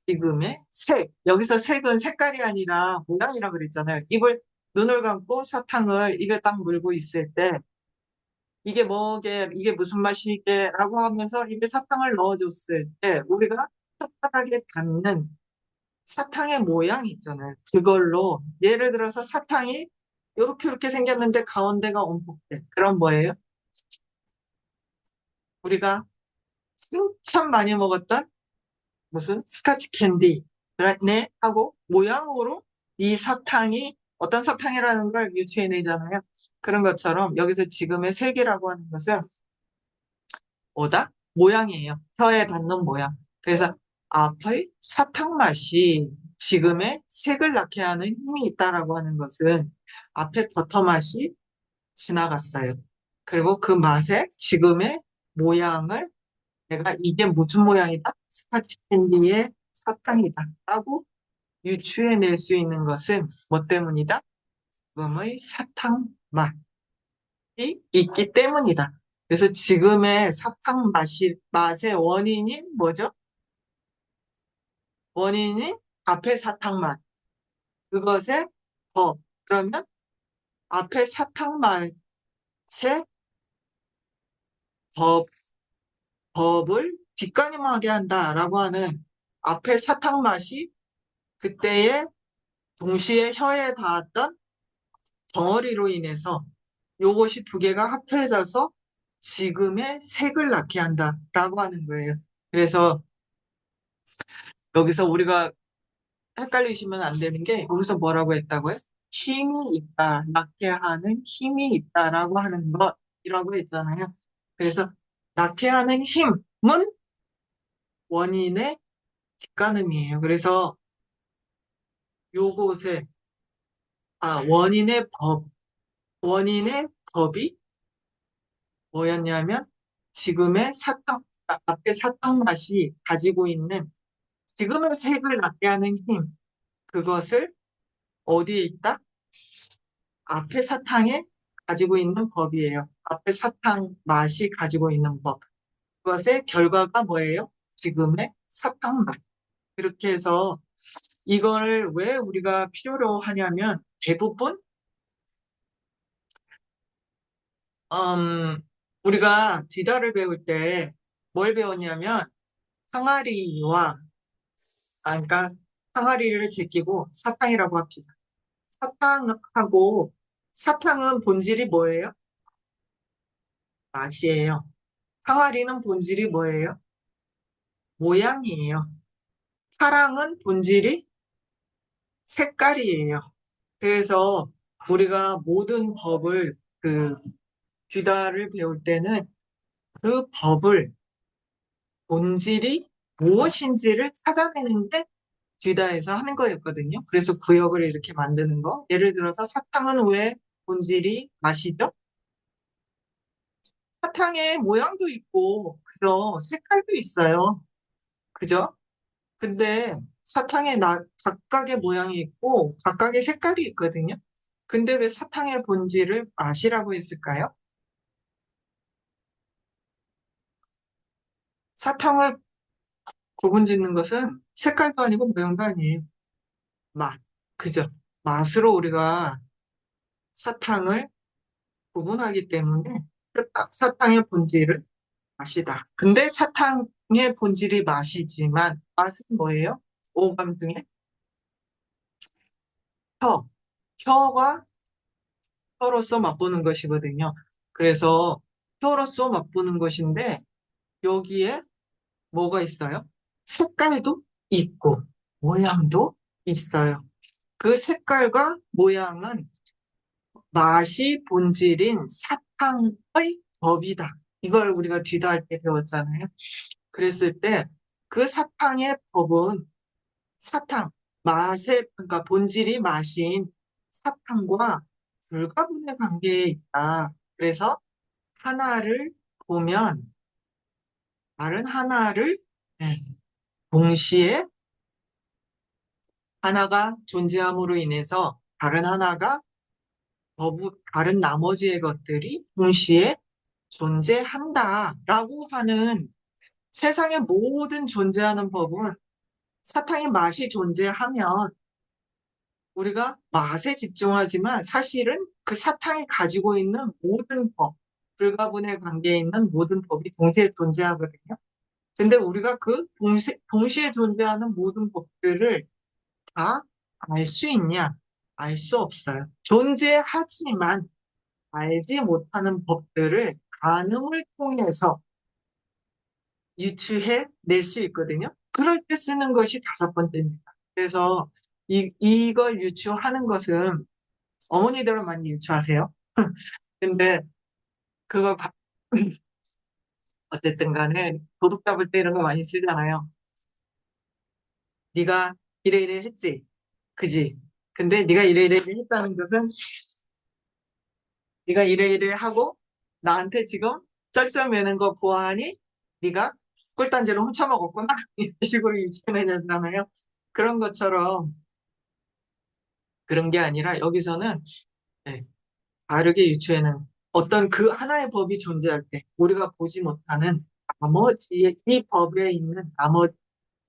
지금의 색. 여기서 색은 색깔이 아니라 모양이라 그랬잖아요. 눈을 감고 사탕을 입에 딱 물고 있을 때 이게 뭐게, 이게 무슨 맛이게 라고 하면서 입에 사탕을 넣어줬을 때 우리가 혓바닥에 닿는 사탕의 모양이 있잖아요. 그걸로 예를 들어서 사탕이 요렇게 생겼는데 가운데가 엄폭돼. 그럼 뭐예요? 우리가 한참 많이 먹었던 무슨 스카치 캔디 네 하고 모양으로 이 사탕이 어떤 사탕이라는 걸 유추해내잖아요. 그런 것처럼 여기서 지금의 색이라고 하는 것은 뭐다? 모양이에요. 혀에 닿는 모양. 그래서 앞의 사탕 맛이 지금의 색을 낳게 하는 힘이 있다라고 하는 것은 앞에 버터 맛이 지나갔어요. 그리고 그 맛에 지금의 모양을 내가 이게 무슨 모양이다? 스카치 캔디의 사탕이다. 라고 유추해낼 수 있는 것은 뭐 때문이다? 지금의 사탕 맛이 있기 때문이다. 그래서 지금의 맛의 원인인 뭐죠? 원인이 앞에 사탕 맛. 그것의 법. 그러면 앞에 사탕 맛의 법, 법을 뒷가림하게 한다라고 하는 앞에 사탕 맛이 그때의 동시에 혀에 닿았던 덩어리로 인해서 요것이 두 개가 합해져서 지금의 색을 낳게 한다라고 하는 거예요. 그래서 여기서 우리가 헷갈리시면 안 되는 게 여기서 뭐라고 했다고요? 힘이 있다, 낳게 하는 힘이 있다라고 하는 것이라고 했잖아요. 그래서 낳게 하는 힘은 원인의 뒷가늠이에요. 그래서 요것에 원인의 법이 뭐였냐면 지금의 앞에 사탕 맛이 가지고 있는 지금의 색을 낳게 하는 힘, 그것을 어디에 있다? 앞에 사탕에 가지고 있는 법이에요. 앞에 사탕 맛이 가지고 있는 법. 그것의 결과가 뭐예요? 지금의 사탕 맛. 이렇게 해서 이걸 왜 우리가 필요로 하냐면 대부분 음, 우리가 뒤달을 배울 때 뭘 배웠냐면 항아리와 그러니까 항아리를 제끼고 사탕이라고 합시다. 사탕하고 사탕은 본질이 뭐예요? 맛이에요. 항아리는 본질이 뭐예요? 모양이에요. 사랑은 본질이 색깔이에요. 그래서 우리가 모든 법을 뒤달을 배울 때는 그 법을 본질이 무엇인지를 찾아내는 게 뒤다에서 하는 거였거든요. 그래서 구역을 이렇게 만드는 거. 예를 들어서 사탕은 왜 본질이 맛이죠? 사탕의 모양도 있고, 그죠? 색깔도 있어요. 그죠? 근데 사탕에 각각의 모양이 있고 각각의 색깔이 있거든요. 근데 왜 사탕의 본질을 맛이라고 했을까요? 사탕을 구분짓는 것은 색깔도 아니고 모양도 아니에요. 맛. 그죠? 맛으로 우리가 사탕을 구분하기 때문에 사탕의 본질을 맛이다. 근데 사탕의 본질이 맛이지만 맛은 뭐예요? 오감 중에 혀. 혀가 혀로서 맛보는 것이거든요. 그래서 혀로서 맛보는 것인데 여기에 뭐가 있어요? 색깔도 있고 모양도 있어요. 그 색깔과 모양은 맛이 본질인 사탕의 법이다. 이걸 우리가 뒤도할 때 배웠잖아요. 그랬을 때 그 사탕의 법은 사탕, 그러니까 본질이 맛인 사탕과 불가분의 관계에 있다. 그래서 하나를 보면 다른 하나를 네, 동시에 하나가 존재함으로 인해서 다른 하나가 다른 나머지의 것들이 동시에 존재한다라고 하는 세상의 모든 존재하는 법은 사탕의 맛이 존재하면 우리가 맛에 집중하지만 사실은 그 사탕이 가지고 있는 모든 법, 불가분의 관계에 있는 모든 법이 동시에 존재하거든요. 근데 우리가 그 동시에 존재하는 모든 법들을 다 알 수 있냐? 알 수 없어요. 존재하지만 알지 못하는 법들을 가늠을 통해서 유추해 낼 수 있거든요. 그럴 때 쓰는 것이 다섯 번째입니다. 그래서 이걸 유추하는 것은 어머니들은 많이 유추하세요. 근데 그걸 어쨌든 간에 도둑 잡을 때 이런 거 많이 쓰잖아요. 네가 이래 이래 했지. 그지? 근데 네가 이래 이래 했다는 것은 네가 이래 이래 하고 나한테 지금 쩔쩔매는 거 보아하니 네가 꿀단지를 훔쳐먹었구나. 이런 식으로 유추해내잖아요. 그런 것처럼 그런 게 아니라 여기서는 네, 다르게 유추해는 어떤 그 하나의 법이 존재할 때 우리가 보지 못하는 나머지의 이 법에 있는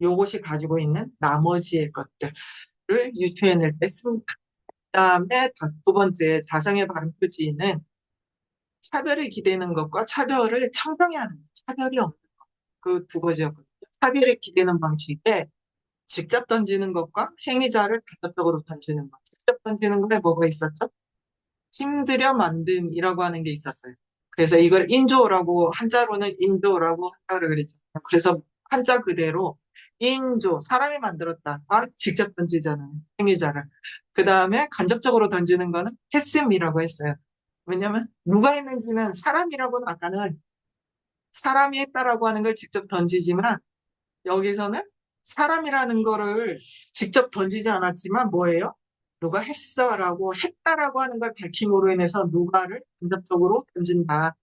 요것이 가지고 있는 나머지의 것들을 유추해낼 때 씁니다. 그다음에 두 번째 자성의 발음 표지는 차별을 기대는 것과 차별을 청정해야 하는 것, 차별이 없는 그 두 가지였거든요. 차별을 기대는 방식에 직접 던지는 것과 행위자를 간접적으로 던지는 것. 직접 던지는 거에 뭐가 있었죠? 힘들여 만듦이라고 하는 게 있었어요. 그래서 이걸 인조라고 한자로는 인조라고 한자로 그랬죠. 그래서 한자 그대로 인조 사람이 만들었다. 직접 던지잖아요. 행위자를. 그 다음에 간접적으로 던지는 거는 했음이라고 했어요. 왜냐면 누가 했는지는 사람이라고는 아까는 사람이 했다라고 하는 걸 직접 던지지만 여기서는 사람이라는 거를 직접 던지지 않았지만 뭐예요? 누가 했어라고 했다라고 하는 걸 밝힘으로 인해서 누가를 간접적으로 던진다.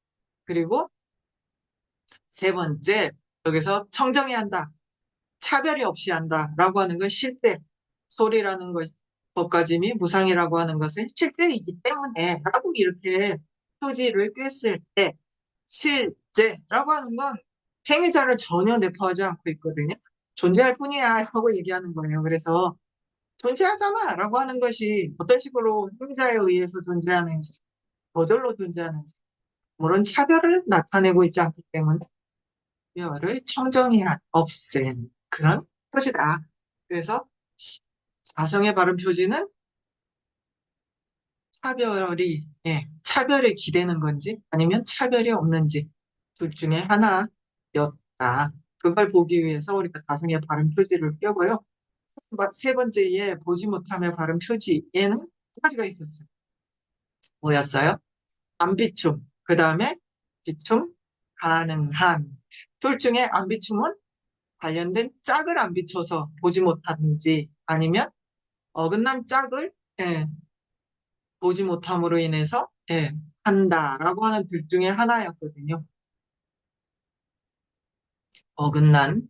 그리고 세 번째, 여기서 청정해야 한다. 차별이 없이 한다라고 하는 건 실제 소리라는 것, 법가짐이 무상이라고 하는 것은 실제이기 때문에 라고 이렇게 표지를 꿰을 때 실제라고 하는 건 행위자를 전혀 내포하지 않고 있거든요. 존재할 뿐이야 하고 얘기하는 거예요. 그래서 존재하잖아 라고 하는 것이 어떤 식으로 행위자에 의해서 존재하는지, 저절로 존재하는지, 그런 차별을 나타내고 있지 않기 때문에 차별을 청정해야 없앤 그런 표시다. 그래서 자성의 발음 표지는 차별을 기대는 건지 아니면 차별이 없는지 둘 중에 하나였다. 그걸 보기 위해서 우리가 자성의 발음 표지를 껴고요. 세 번째에 보지 못함의 발음 표지에는 두 가지가 있었어요. 뭐였어요? 안비춤, 그 다음에 비춤, 가능한. 둘 중에 안비춤은 관련된 짝을 안 비춰서 보지 못하든지 아니면 어긋난 짝을 예, 보지 못함으로 인해서 한다라고 하는 둘 중에 하나였거든요. 어긋난.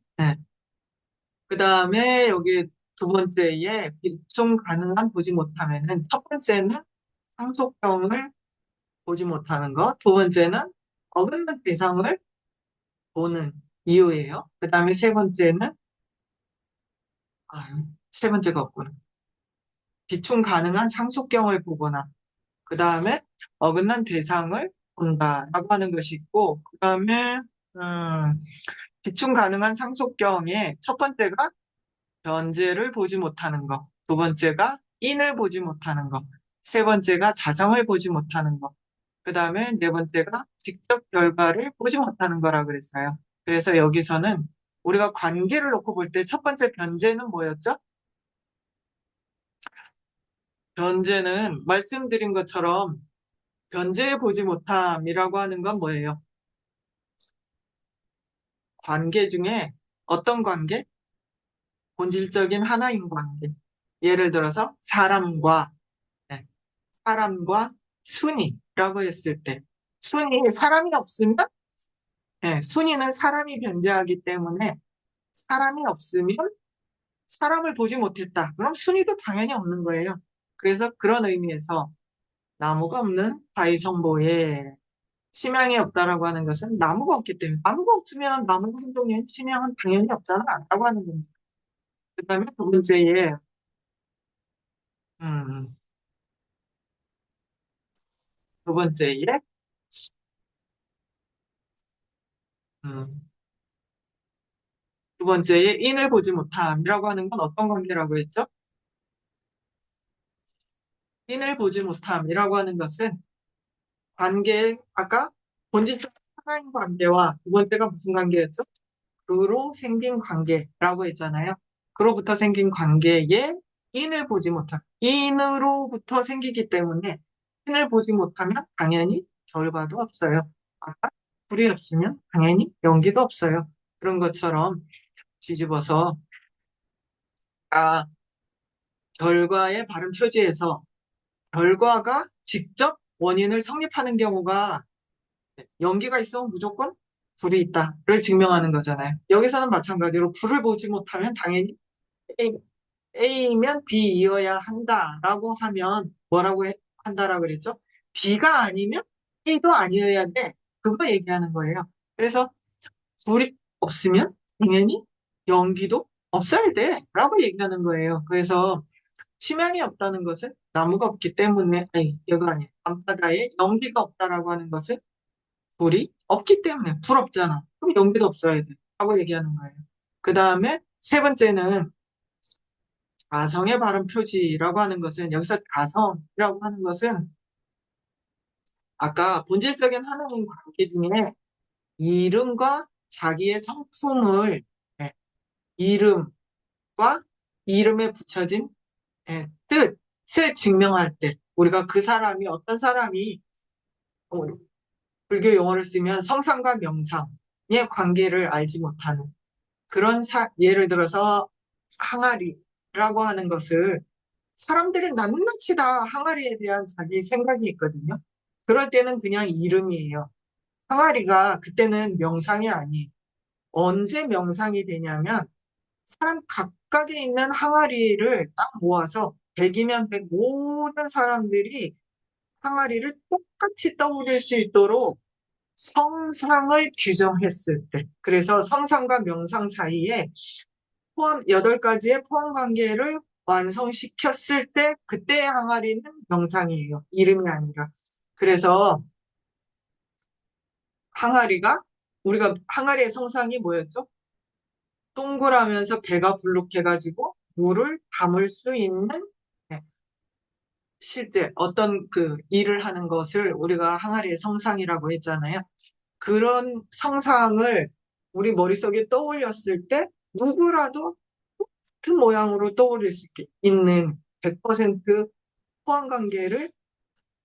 그 다음에 여기 두 번째에 비춤 가능한 보지 못하면은 첫 번째는 상속형을 보지 못하는 것, 두 번째는 어긋난 대상을 보는 이유예요. 그 다음에 세 번째는 세 번째가 없구나. 비춤 가능한 상속경을 보거나 그 다음에 어긋난 대상을 본다라고 하는 것이 있고 그 다음에 비춤 가능한 상속경의 첫 번째가 변제를 보지 못하는 것, 두 번째가 인을 보지 못하는 것, 세 번째가 자성을 보지 못하는 것, 그 다음에 네 번째가 직접 결과를 보지 못하는 거라 그랬어요. 그래서 여기서는 우리가 관계를 놓고 볼 때 첫 번째 변제는 뭐였죠? 변제는 말씀드린 것처럼 변제해 보지 못함이라고 하는 건 뭐예요? 관계 중에 어떤 관계? 본질적인 하나인 관계. 예를 들어서 네, 사람과 순이라고 했을 때, 순이 사람이 없으면, 네, 순이는 사람이 변제하기 때문에 사람이 없으면 사람을 보지 못했다. 그럼 순이도 당연히 없는 거예요. 그래서 그런 의미에서 나무가 없는 다이성보에 심양이 없다라고 하는 것은 나무가 없기 때문에 나무가 없으면 나무가 한 종류엔 심양은 당연히 없잖아 라고 하는 겁니다. 그 다음에 두 번째에 음, 두 번째에 음, 두 번째에 인을 보지 못함이라고 하는 건 어떤 관계라고 했죠? 인을 보지 못함이라고 하는 것은 아까 본질적 하나인 관계와 두 번째가 무슨 관계였죠? 그로 생긴 관계라고 했잖아요. 그로부터 생긴 관계에 인을 보지 못함. 인으로부터 생기기 때문에 인을 보지 못하면 당연히 결과도 없어요. 아까 불이 없으면 당연히 연기도 없어요. 그런 것처럼 뒤집어서 아, 결과의 바른 표지에서 결과가 직접 원인을 성립하는 경우가 연기가 있으면 무조건 불이 있다를 증명하는 거잖아요. 여기서는 마찬가지로 불을 보지 못하면 당연히 A면 B이어야 한다라고 하면 한다라고 그랬죠? B가 아니면 A도 아니어야 돼. 그거 얘기하는 거예요. 그래서 불이 없으면 당연히 연기도 없어야 돼. 라고 얘기하는 거예요. 그래서 치명이 없다는 것은 나무가 없기 때문에, 아니, 여기 아니에요. 밤바다에 연기가 없다라고 하는 것은 불이 없기 때문에 불 없잖아. 그럼 연기도 없어야 돼. 라고 얘기하는 거예요. 그 다음에 세 번째는 가성의 발음 표지라고 하는 것은 여기서 가성이라고 하는 것은 아까 본질적인 하나님 관계 중에 이름과 자기의 성품을 예, 이름과 이름에 붙여진 뜻을 증명할 때 우리가 그 사람이 어떤 사람이 어, 불교 용어를 쓰면 성상과 명상의 관계를 알지 못하는 예를 들어서 항아리라고 하는 것을 사람들이 낱낱이 다 항아리에 대한 자기 생각이 있거든요. 그럴 때는 그냥 이름이에요. 항아리가 그때는 명상이 아니에요. 언제 명상이 되냐면 사람 각각에 있는 항아리를 딱 모아서 100이면 100 모든 사람들이 항아리를 똑같이 떠올릴 수 있도록 성상을 규정했을 때. 그래서 성상과 명상 사이에 포함 8가지의 포함 관계를 완성시켰을 때 그때의 항아리는 명상이에요. 이름이 아니라. 그래서 항아리가 우리가 항아리의 성상이 뭐였죠? 동그라면서 배가 불룩해가지고 물을 담을 수 있는 네, 실제 어떤 그 일을 하는 것을 우리가 항아리의 성상이라고 했잖아요. 그런 성상을 우리 머릿속에 떠올렸을 때 누구라도 같은 모양으로 떠올릴 수 있는 100% 포함 관계를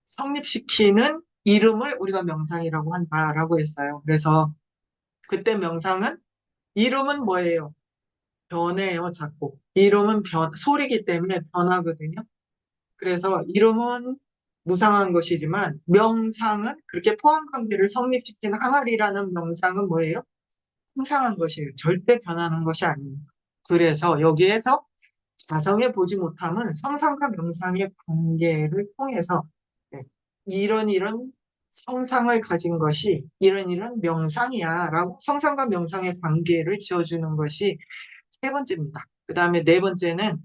성립시키는 이름을 우리가 명상이라고 한다라고 했어요. 그래서 그때 명상은 이름은 뭐예요? 변해요, 자꾸. 이름은 소리기 때문에 변하거든요. 그래서 이름은 무상한 것이지만 명상은 그렇게 포함 관계를 성립시키는 항아리라는 명상은 뭐예요? 항상한 것이에요. 절대 변하는 것이 아닙니다. 그래서 여기에서 자성에 보지 못함은 성상과 명상의 관계를 통해서 네, 이런 성상을 가진 것이 이런 명상이야 라고 성상과 명상의 관계를 지어주는 것이 세 번째입니다. 그 다음에 네 번째는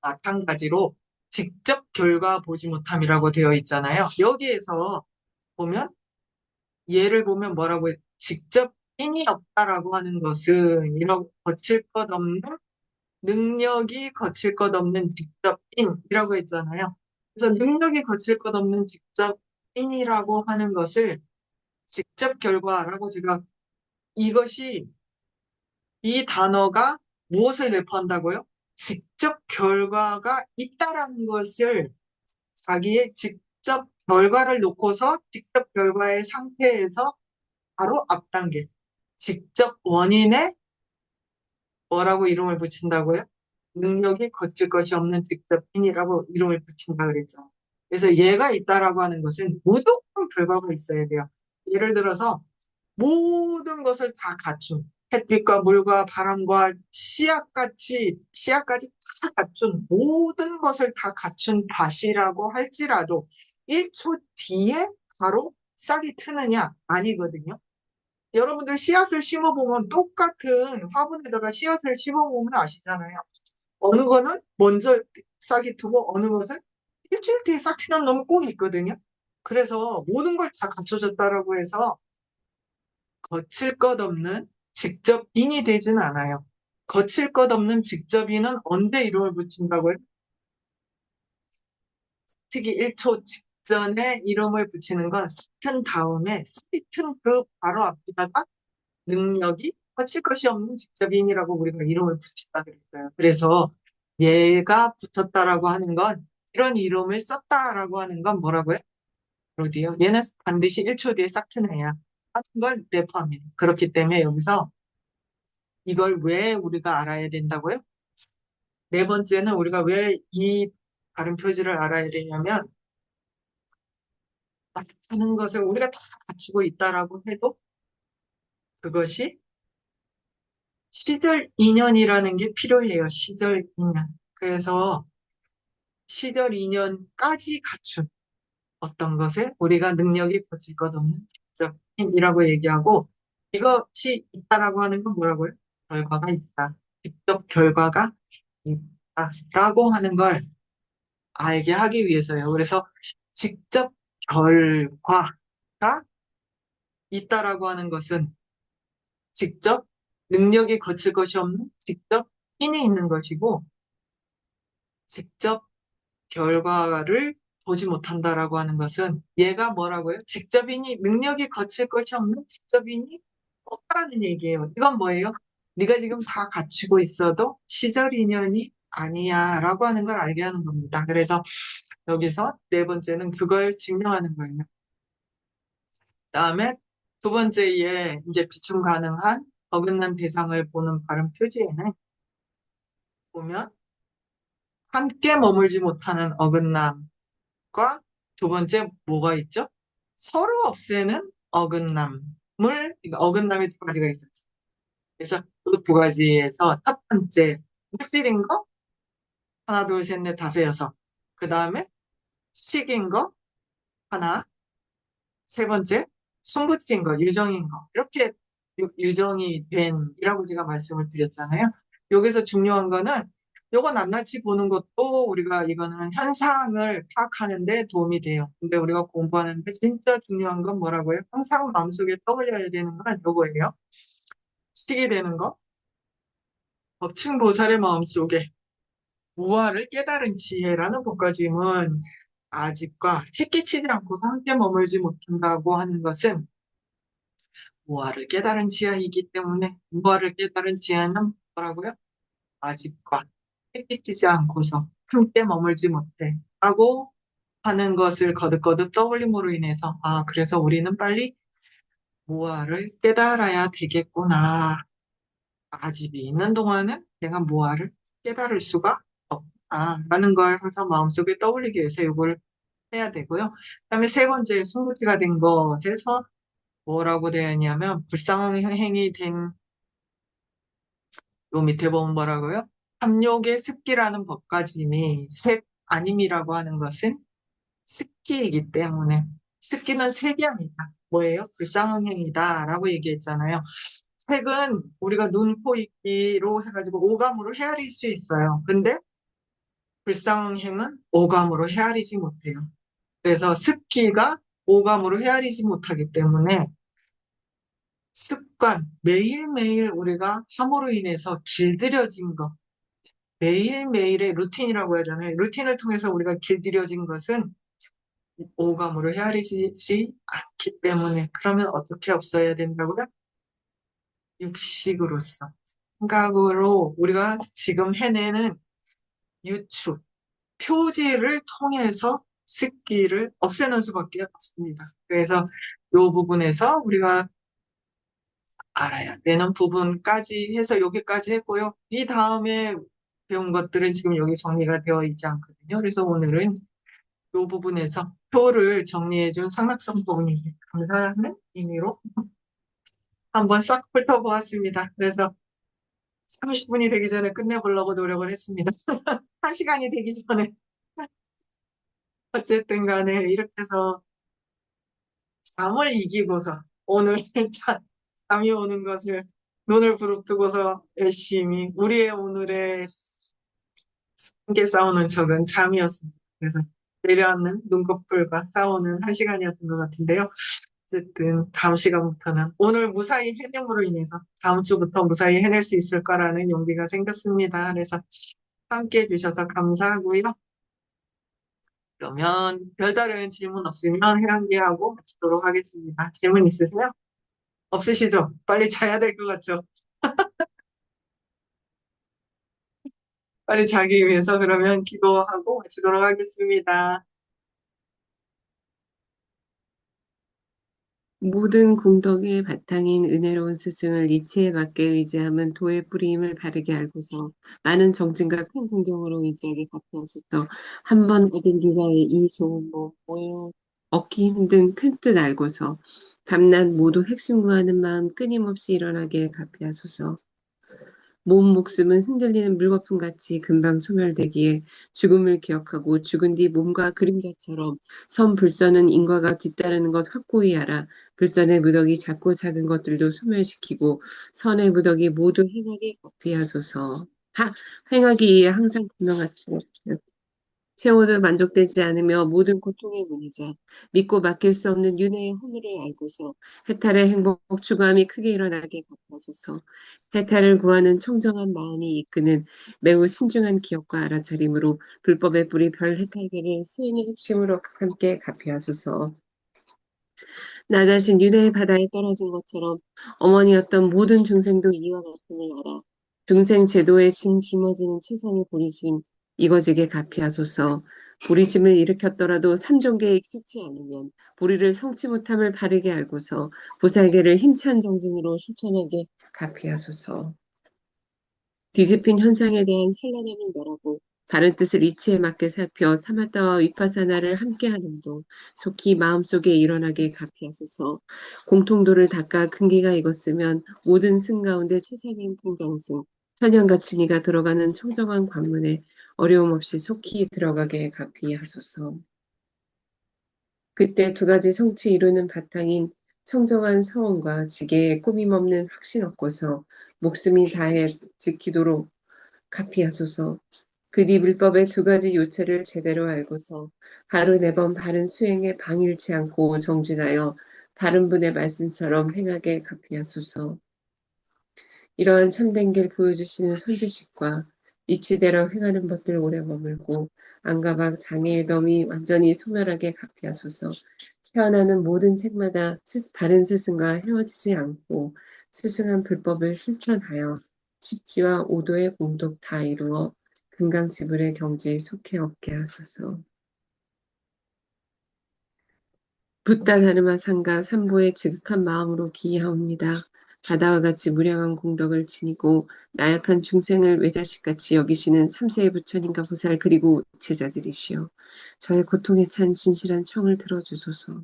마찬가지로 직접 결과 보지 못함이라고 되어 있잖아요. 여기에서 보면 예를 보면 뭐라고 직접 인이 없다라고 하는 것은 이런 거칠 것 없는 능력이 거칠 것 없는 직접인이라고 했잖아요. 그래서 능력이 거칠 것 없는 직접인이라고 하는 것을 직접 결과라고 제가 이것이 이 단어가 무엇을 내포한다고요? 직접 결과가 있다라는 것을 자기의 직접 결과를 놓고서 직접 결과의 상태에서 바로 앞 단계, 직접 원인에 뭐라고 이름을 붙인다고요? 능력이 거칠 것이 없는 직접인이라고 이름을 붙인다 그랬죠. 그래서 얘가 있다라고 하는 것은 무조건 결과가 있어야 돼요. 예를 들어서 모든 것을 다 갖춘 햇빛과 물과 바람과 씨앗까지 다 갖춘 모든 것을 다 갖춘 밭이라고 할지라도 1초 뒤에 바로 싹이 트느냐? 아니거든요. 여러분들 씨앗을 심어보면 똑같은 화분에다가 씨앗을 심어보면 아시잖아요. 어느 거는 먼저 싹이 트고 어느 것은 일주일 뒤에 싹 트는 놈은 꼭 있거든요. 그래서 모든 걸 다 갖춰졌다라고 해서 거칠 것 없는 직접인이 되진 않아요. 거칠 것 없는 직접인은 언제 이름을 붙인다고요? 특히 1초 직전에 이름을 붙이는 건 싹튼 다음에 싹이 튼 그 바로 앞에다가 능력이 거칠 것이 없는 직접인이라고 우리가 이름을 붙인다 그랬어요. 그래서 얘가 붙었다라고 하는 건 이런 이름을 썼다라고 하는 건 뭐라고요? 로디요. 얘는 반드시 1초 뒤에 싹 트는 애야. 하는 걸 내포합니다. 그렇기 때문에 여기서 이걸 왜 우리가 알아야 된다고요? 네 번째는 우리가 왜 이 발음 표지를 알아야 되냐면 하는 것을 우리가 다 갖추고 있다라고 해도 그것이 시절 인연이라는 게 필요해요. 시절 인연. 그래서 시절 인연까지 갖춘 어떤 것을 우리가 능력이 거칠 것 없는 직접인이라고 얘기하고 이것이 있다라고 하는 건 뭐라고요? 결과가 있다. 직접 결과가 있다라고 하는 걸 알게 하기 위해서요. 그래서 직접 결과가 있다라고 하는 것은 직접 능력이 거칠 것이 없는 직접 힘이 있는 것이고 직접 결과를 보지 못한다라고 하는 것은 얘가 뭐라고요? 직접인이 능력이 거칠 것이 없는 직접인이 없다라는 얘기예요. 이건 뭐예요? 네가 지금 다 갖추고 있어도 시절 인연이 아니야 라고 하는 걸 알게 하는 겁니다. 그래서 여기서 네 번째는 그걸 증명하는 거예요. 그다음에 두 번째에 이제 비춤 가능한 어긋난 대상을 보는 발음 표지에는 보면 함께 머물지 못하는 어긋남과 두 번째 뭐가 있죠? 서로 없애는 어긋남을 어긋남이 두 가지가 있었죠. 그래서 그 두 가지에서 첫 번째 물질인 거 하나 둘 셋 넷 다섯 여섯 그 다음에 식인 거 하나 세 번째, 손붙인 거, 유정인 거. 이렇게 유정이 된이라고 제가 말씀을 드렸잖아요. 여기서 중요한 거는 요거 낱낱이 보는 것도 우리가 이거는 현상을 파악하는 데 도움이 돼요. 근데 우리가 공부하는데 진짜 중요한 건 뭐라고요? 항상 마음속에 떠올려야 되는 건 요거예요. 식이 되는 거, 법칭보살의 마음속에 무아를 깨달은 지혜라는 법가짐은 아직과 해끼치지 않고서 함께 머물지 못한다고 하는 것은 무아를 깨달은 지하이기 때문에 무아를 깨달은 지하는 뭐라고요? 아직과 햇빛이지 않고서 함께 머물지 못해 라고 하는 것을 거듭거듭 떠올림으로 인해서 아 그래서 우리는 빨리 무아를 깨달아야 되겠구나. 아집이 있는 동안은 내가 무아를 깨달을 수가 없다 라는 걸 항상 마음속에 떠올리기 위해서 이걸 해야 되고요. 그다음에 세 번째 숨구지가 된 것에서 뭐라고 되어 있냐면 불상행이 된 요 밑에 보면 뭐라고요? 탐욕의 습기라는 법가짐이 색 아님이라고 하는 것은 습기이기 때문에 습기는 색이 아니다. 뭐예요? 불상행이다라고 얘기했잖아요. 색은 우리가 눈, 코, 입기로 해가지고 오감으로 헤아릴 수 있어요. 근데 불상행은 오감으로 헤아리지 못해요. 그래서 습기가 오감으로 헤아리지 못하기 때문에 습관, 매일매일 우리가 함으로 인해서 길들여진 것, 매일매일의 루틴이라고 하잖아요. 루틴을 통해서 우리가 길들여진 것은 오감으로 헤아리지 않기 때문에 그러면 어떻게 없어야 된다고요? 육식으로서 생각으로 우리가 지금 해내는 유추, 표지를 통해서 습기를 없애는 수밖에 없습니다. 그래서 이 부분에서 우리가 알아야 되는 부분까지 해서 여기까지 했고요. 이 다음에 배운 것들은 지금 여기 정리가 되어 있지 않거든요. 그래서 오늘은 이 부분에서 표를 정리해준 상락성 부분이 감사하는 의미로 한번 싹 훑어보았습니다. 그래서 30분이 되기 전에 끝내보려고 노력을 했습니다. 1시간이 되기 전에. 어쨌든 간에 이렇게 해서 잠을 이기고서 오늘 잠이 오는 것을 눈을 부릅뜨고서 열심히 우리의 오늘의 함께 싸우는 적은 잠이었습니다. 그래서 내려앉는 눈꺼풀과 싸우는 1시간이었던 것 같은데요. 어쨌든 다음 시간부터는 오늘 무사히 해냄으로 인해서 다음 주부터 무사히 해낼 수 있을 거라는 용기가 생겼습니다. 그래서 함께 해주셔서 감사하고요. 그러면 별다른 질문 없으면 해랑기하고 마치도록 하겠습니다. 질문 있으세요? 없으시죠? 빨리 자야 될 것 같죠? 빨리 자기 위해서 그러면 기도하고 마치도록 하겠습니다.
모든 공덕의 바탕인 은혜로운 스승을 이치에 맞게 의지함은 도의 뿌리임을 바르게 알고서 많은 정진과 큰 공경으로 의지하게 갚하소서. 한 번 얻은 유라의 이 소원모 모여 얻기 힘든 큰 뜻 알고서 밤낮 모두 핵심구하는 마음 끊임없이 일어나게 갚하소서. 몸 목숨은 흔들리는 물거품같이 금방 소멸되기에 죽음을 기억하고 죽은 뒤 몸과 그림자처럼 선 불선은 인과가 뒤따르는 것 확고히 알아 불선의 무덕이 작고 작은 것들도 소멸시키고 선의 무덕이 모두 행하게 갚이하소서. 행하기 위해 항상 분명하시고 채워도 만족되지 않으며 모든 고통의 문이자 믿고 맡길 수 없는 윤회의 허물을 알고서 해탈의 행복 추구함이 크게 일어나게 갚아소서. 해탈을 구하는 청정한 마음이 이끄는 매우 신중한 기억과 알아차림으로 불법의 뿌리 별 해탈계를 수행의 핵심으로 함께 갚이하소서. 나 자신 윤회의 바다에 떨어진 것처럼 어머니였던 모든 중생도 이와 같음을 알아. 중생 제도에 짐 짊어지는 최선의 보리심 이거지게 갚이하소서. 보리심을 일으켰더라도 삼종계에 익숙지 않으면 보리를 성취 못함을 바르게 알고서 보살계를 힘찬 정진으로 실천하게 갚이하소서. 뒤집힌 현상에 대한 산란함을 멸하고 바른 뜻을 이치에 맞게 살펴 사마타와 위파사나를 함께하는도 속히 마음속에 일어나게 갚이하소서. 공통도를 닦아 근기가 익었으면 모든 승 가운데 최상인 금강승 천연가춘이가 들어가는 청정한 관문에 어려움 없이 속히 들어가게 갚이하소서. 그때 두 가지 성취 이루는 바탕인 청정한 서원과 지게에 꾸밈없는 확신 얻고서 목숨이 다해 지키도록 갚이하소서. 그리 불법의 두 가지 요체를 제대로 알고서 하루 네 번 바른 수행에 방일치 않고 정진하여 바른 분의 말씀처럼 행하게 갚이하소서. 이러한 참된 길 보여주시는 선지식과 이치대로 행하는 법들 오래 머물고 안가박 장애의 덤이 완전히 소멸하게 갚이하소서. 태어나는 모든 생마다 바른 스승과 헤어지지 않고 스승한 불법을 실천하여 십지와 오도의 공덕 다 이루어 금강지불의 경지에 속해 얻게 하소서. 붓달하르마 상가 삼보의 지극한 마음으로 기이하옵니다. 바다와 같이 무량한 공덕을 지니고 나약한 중생을 외자식같이 여기시는 삼세의 부처님과 보살 그리고 제자들이시여 저의 고통에 찬 진실한 청을 들어주소서.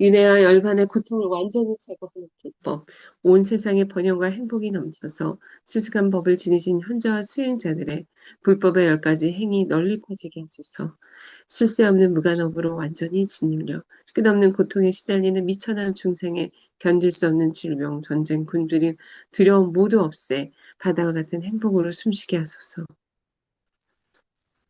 윤회와 열반의 고통을 완전히 제거하는 비법, 온 세상에 번영과 행복이 넘쳐서 수수한 법을 지니신 현자와 수행자들의 불법의 10가지 행이 널리 퍼지게 하소서. 실세 없는 무간업으로 완전히 짓눌려 끝없는 고통에 시달리는 미천한 중생의 견딜 수 없는 질병, 전쟁, 굶주림, 두려움 모두 없애 바다와 같은 행복으로 숨쉬게 하소서.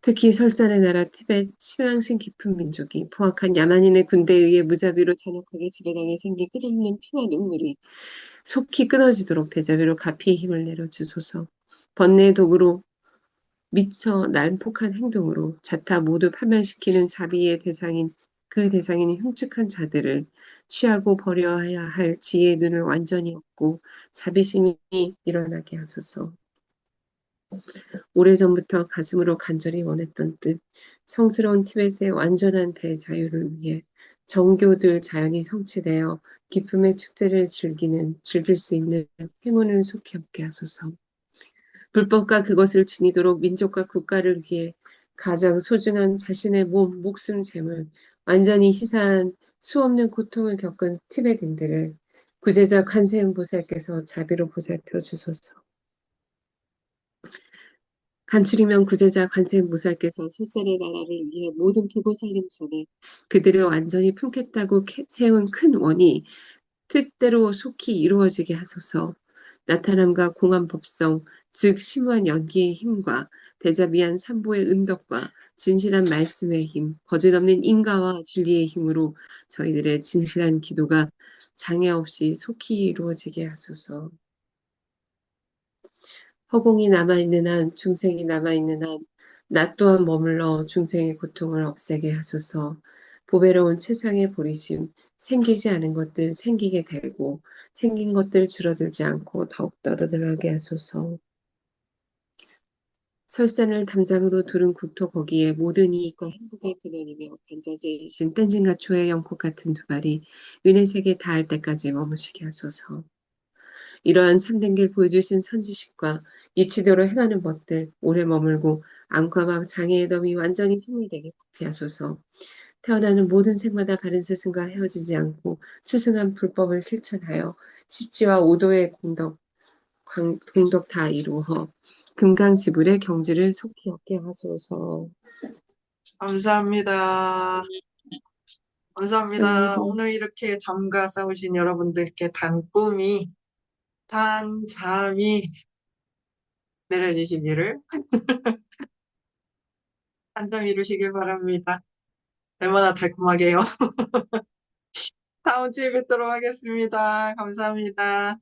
특히 설산의 나라 티벳 신앙심 깊은 민족이 포악한 야만인의 군대에 의해 무자비로 잔혹하게 지배당해 생긴 끝없는 피와 눈물이 속히 끊어지도록 대자비로 가피의 힘을 내려 주소서. 번뇌의 도구로 미쳐 난폭한 행동으로 자타 모두 파멸시키는 자비의 대상인 그 대상인 흉측한 자들을 취하고 버려야 할 지혜의 눈을 완전히 얻고 자비심이 일어나게 하소서. 오래전부터 가슴으로 간절히 원했던 뜻, 성스러운 티벳의 완전한 대자유를 위해 정교들 자연이 성취되어 기쁨의 축제를 즐길 수 있는 행운을 속히 얻게 하소서. 불법과 그것을 지니도록 민족과 국가를 위해 가장 소중한 자신의 몸, 목숨, 재물, 완전히 희사한 수없는 고통을 겪은 티베트인들을 구제자 관세음 보살께서 자비로 보살펴 주소서. 간추리면 구제자 관세음 보살께서 설산의 나라를 위해 모든 불보 살림 전에 그들을 완전히 품겠다고 세운 큰 원이 뜻대로 속히 이루어지게 하소서. 나타남과 공한 법성, 즉 심오한 연기의 힘과 대자비한 삼보의 은덕과 진실한 말씀의 힘, 거짓없는 인가와 진리의 힘으로 저희들의 진실한 기도가 장애 없이 속히 이루어지게 하소서. 허공이 남아있는 한, 중생이 남아있는 한, 나 또한 머물러 중생의 고통을 없애게 하소서. 보배로운 최상의 보리심, 생기지 않은 것들 생기게 되고, 생긴 것들 줄어들지 않고 더욱더 늘어나게 하소서. 설산을 담장으로 두른 국토 거기에 모든 이익과 행복의 근원이며 반자재이신 땐진가 초의 영꽃 같은 두 발이 은혜색에 닿을 때까지 머무시게 하소서. 이러한 참된 길 보여주신 선지식과 이치도로 행하는 법들 오래 머물고 안과막 장애의 덤이 완전히 소멸되게 구피하소서. 태어나는 모든 생마다 바른 스승과 헤어지지 않고 수승한 불법을 실천하여 십지와 오도의 공덕 다 이루어 금강지불의 경지를 속히 얻게 하소서.
감사합니다. 감사합니다.
아이고,
오늘 이렇게 잠과 싸우신 여러분들께 단잠이 내려지시기를, 단잠 이루시길 바랍니다. 얼마나 달콤하게요. 다음 주에 뵙도록 하겠습니다. 감사합니다.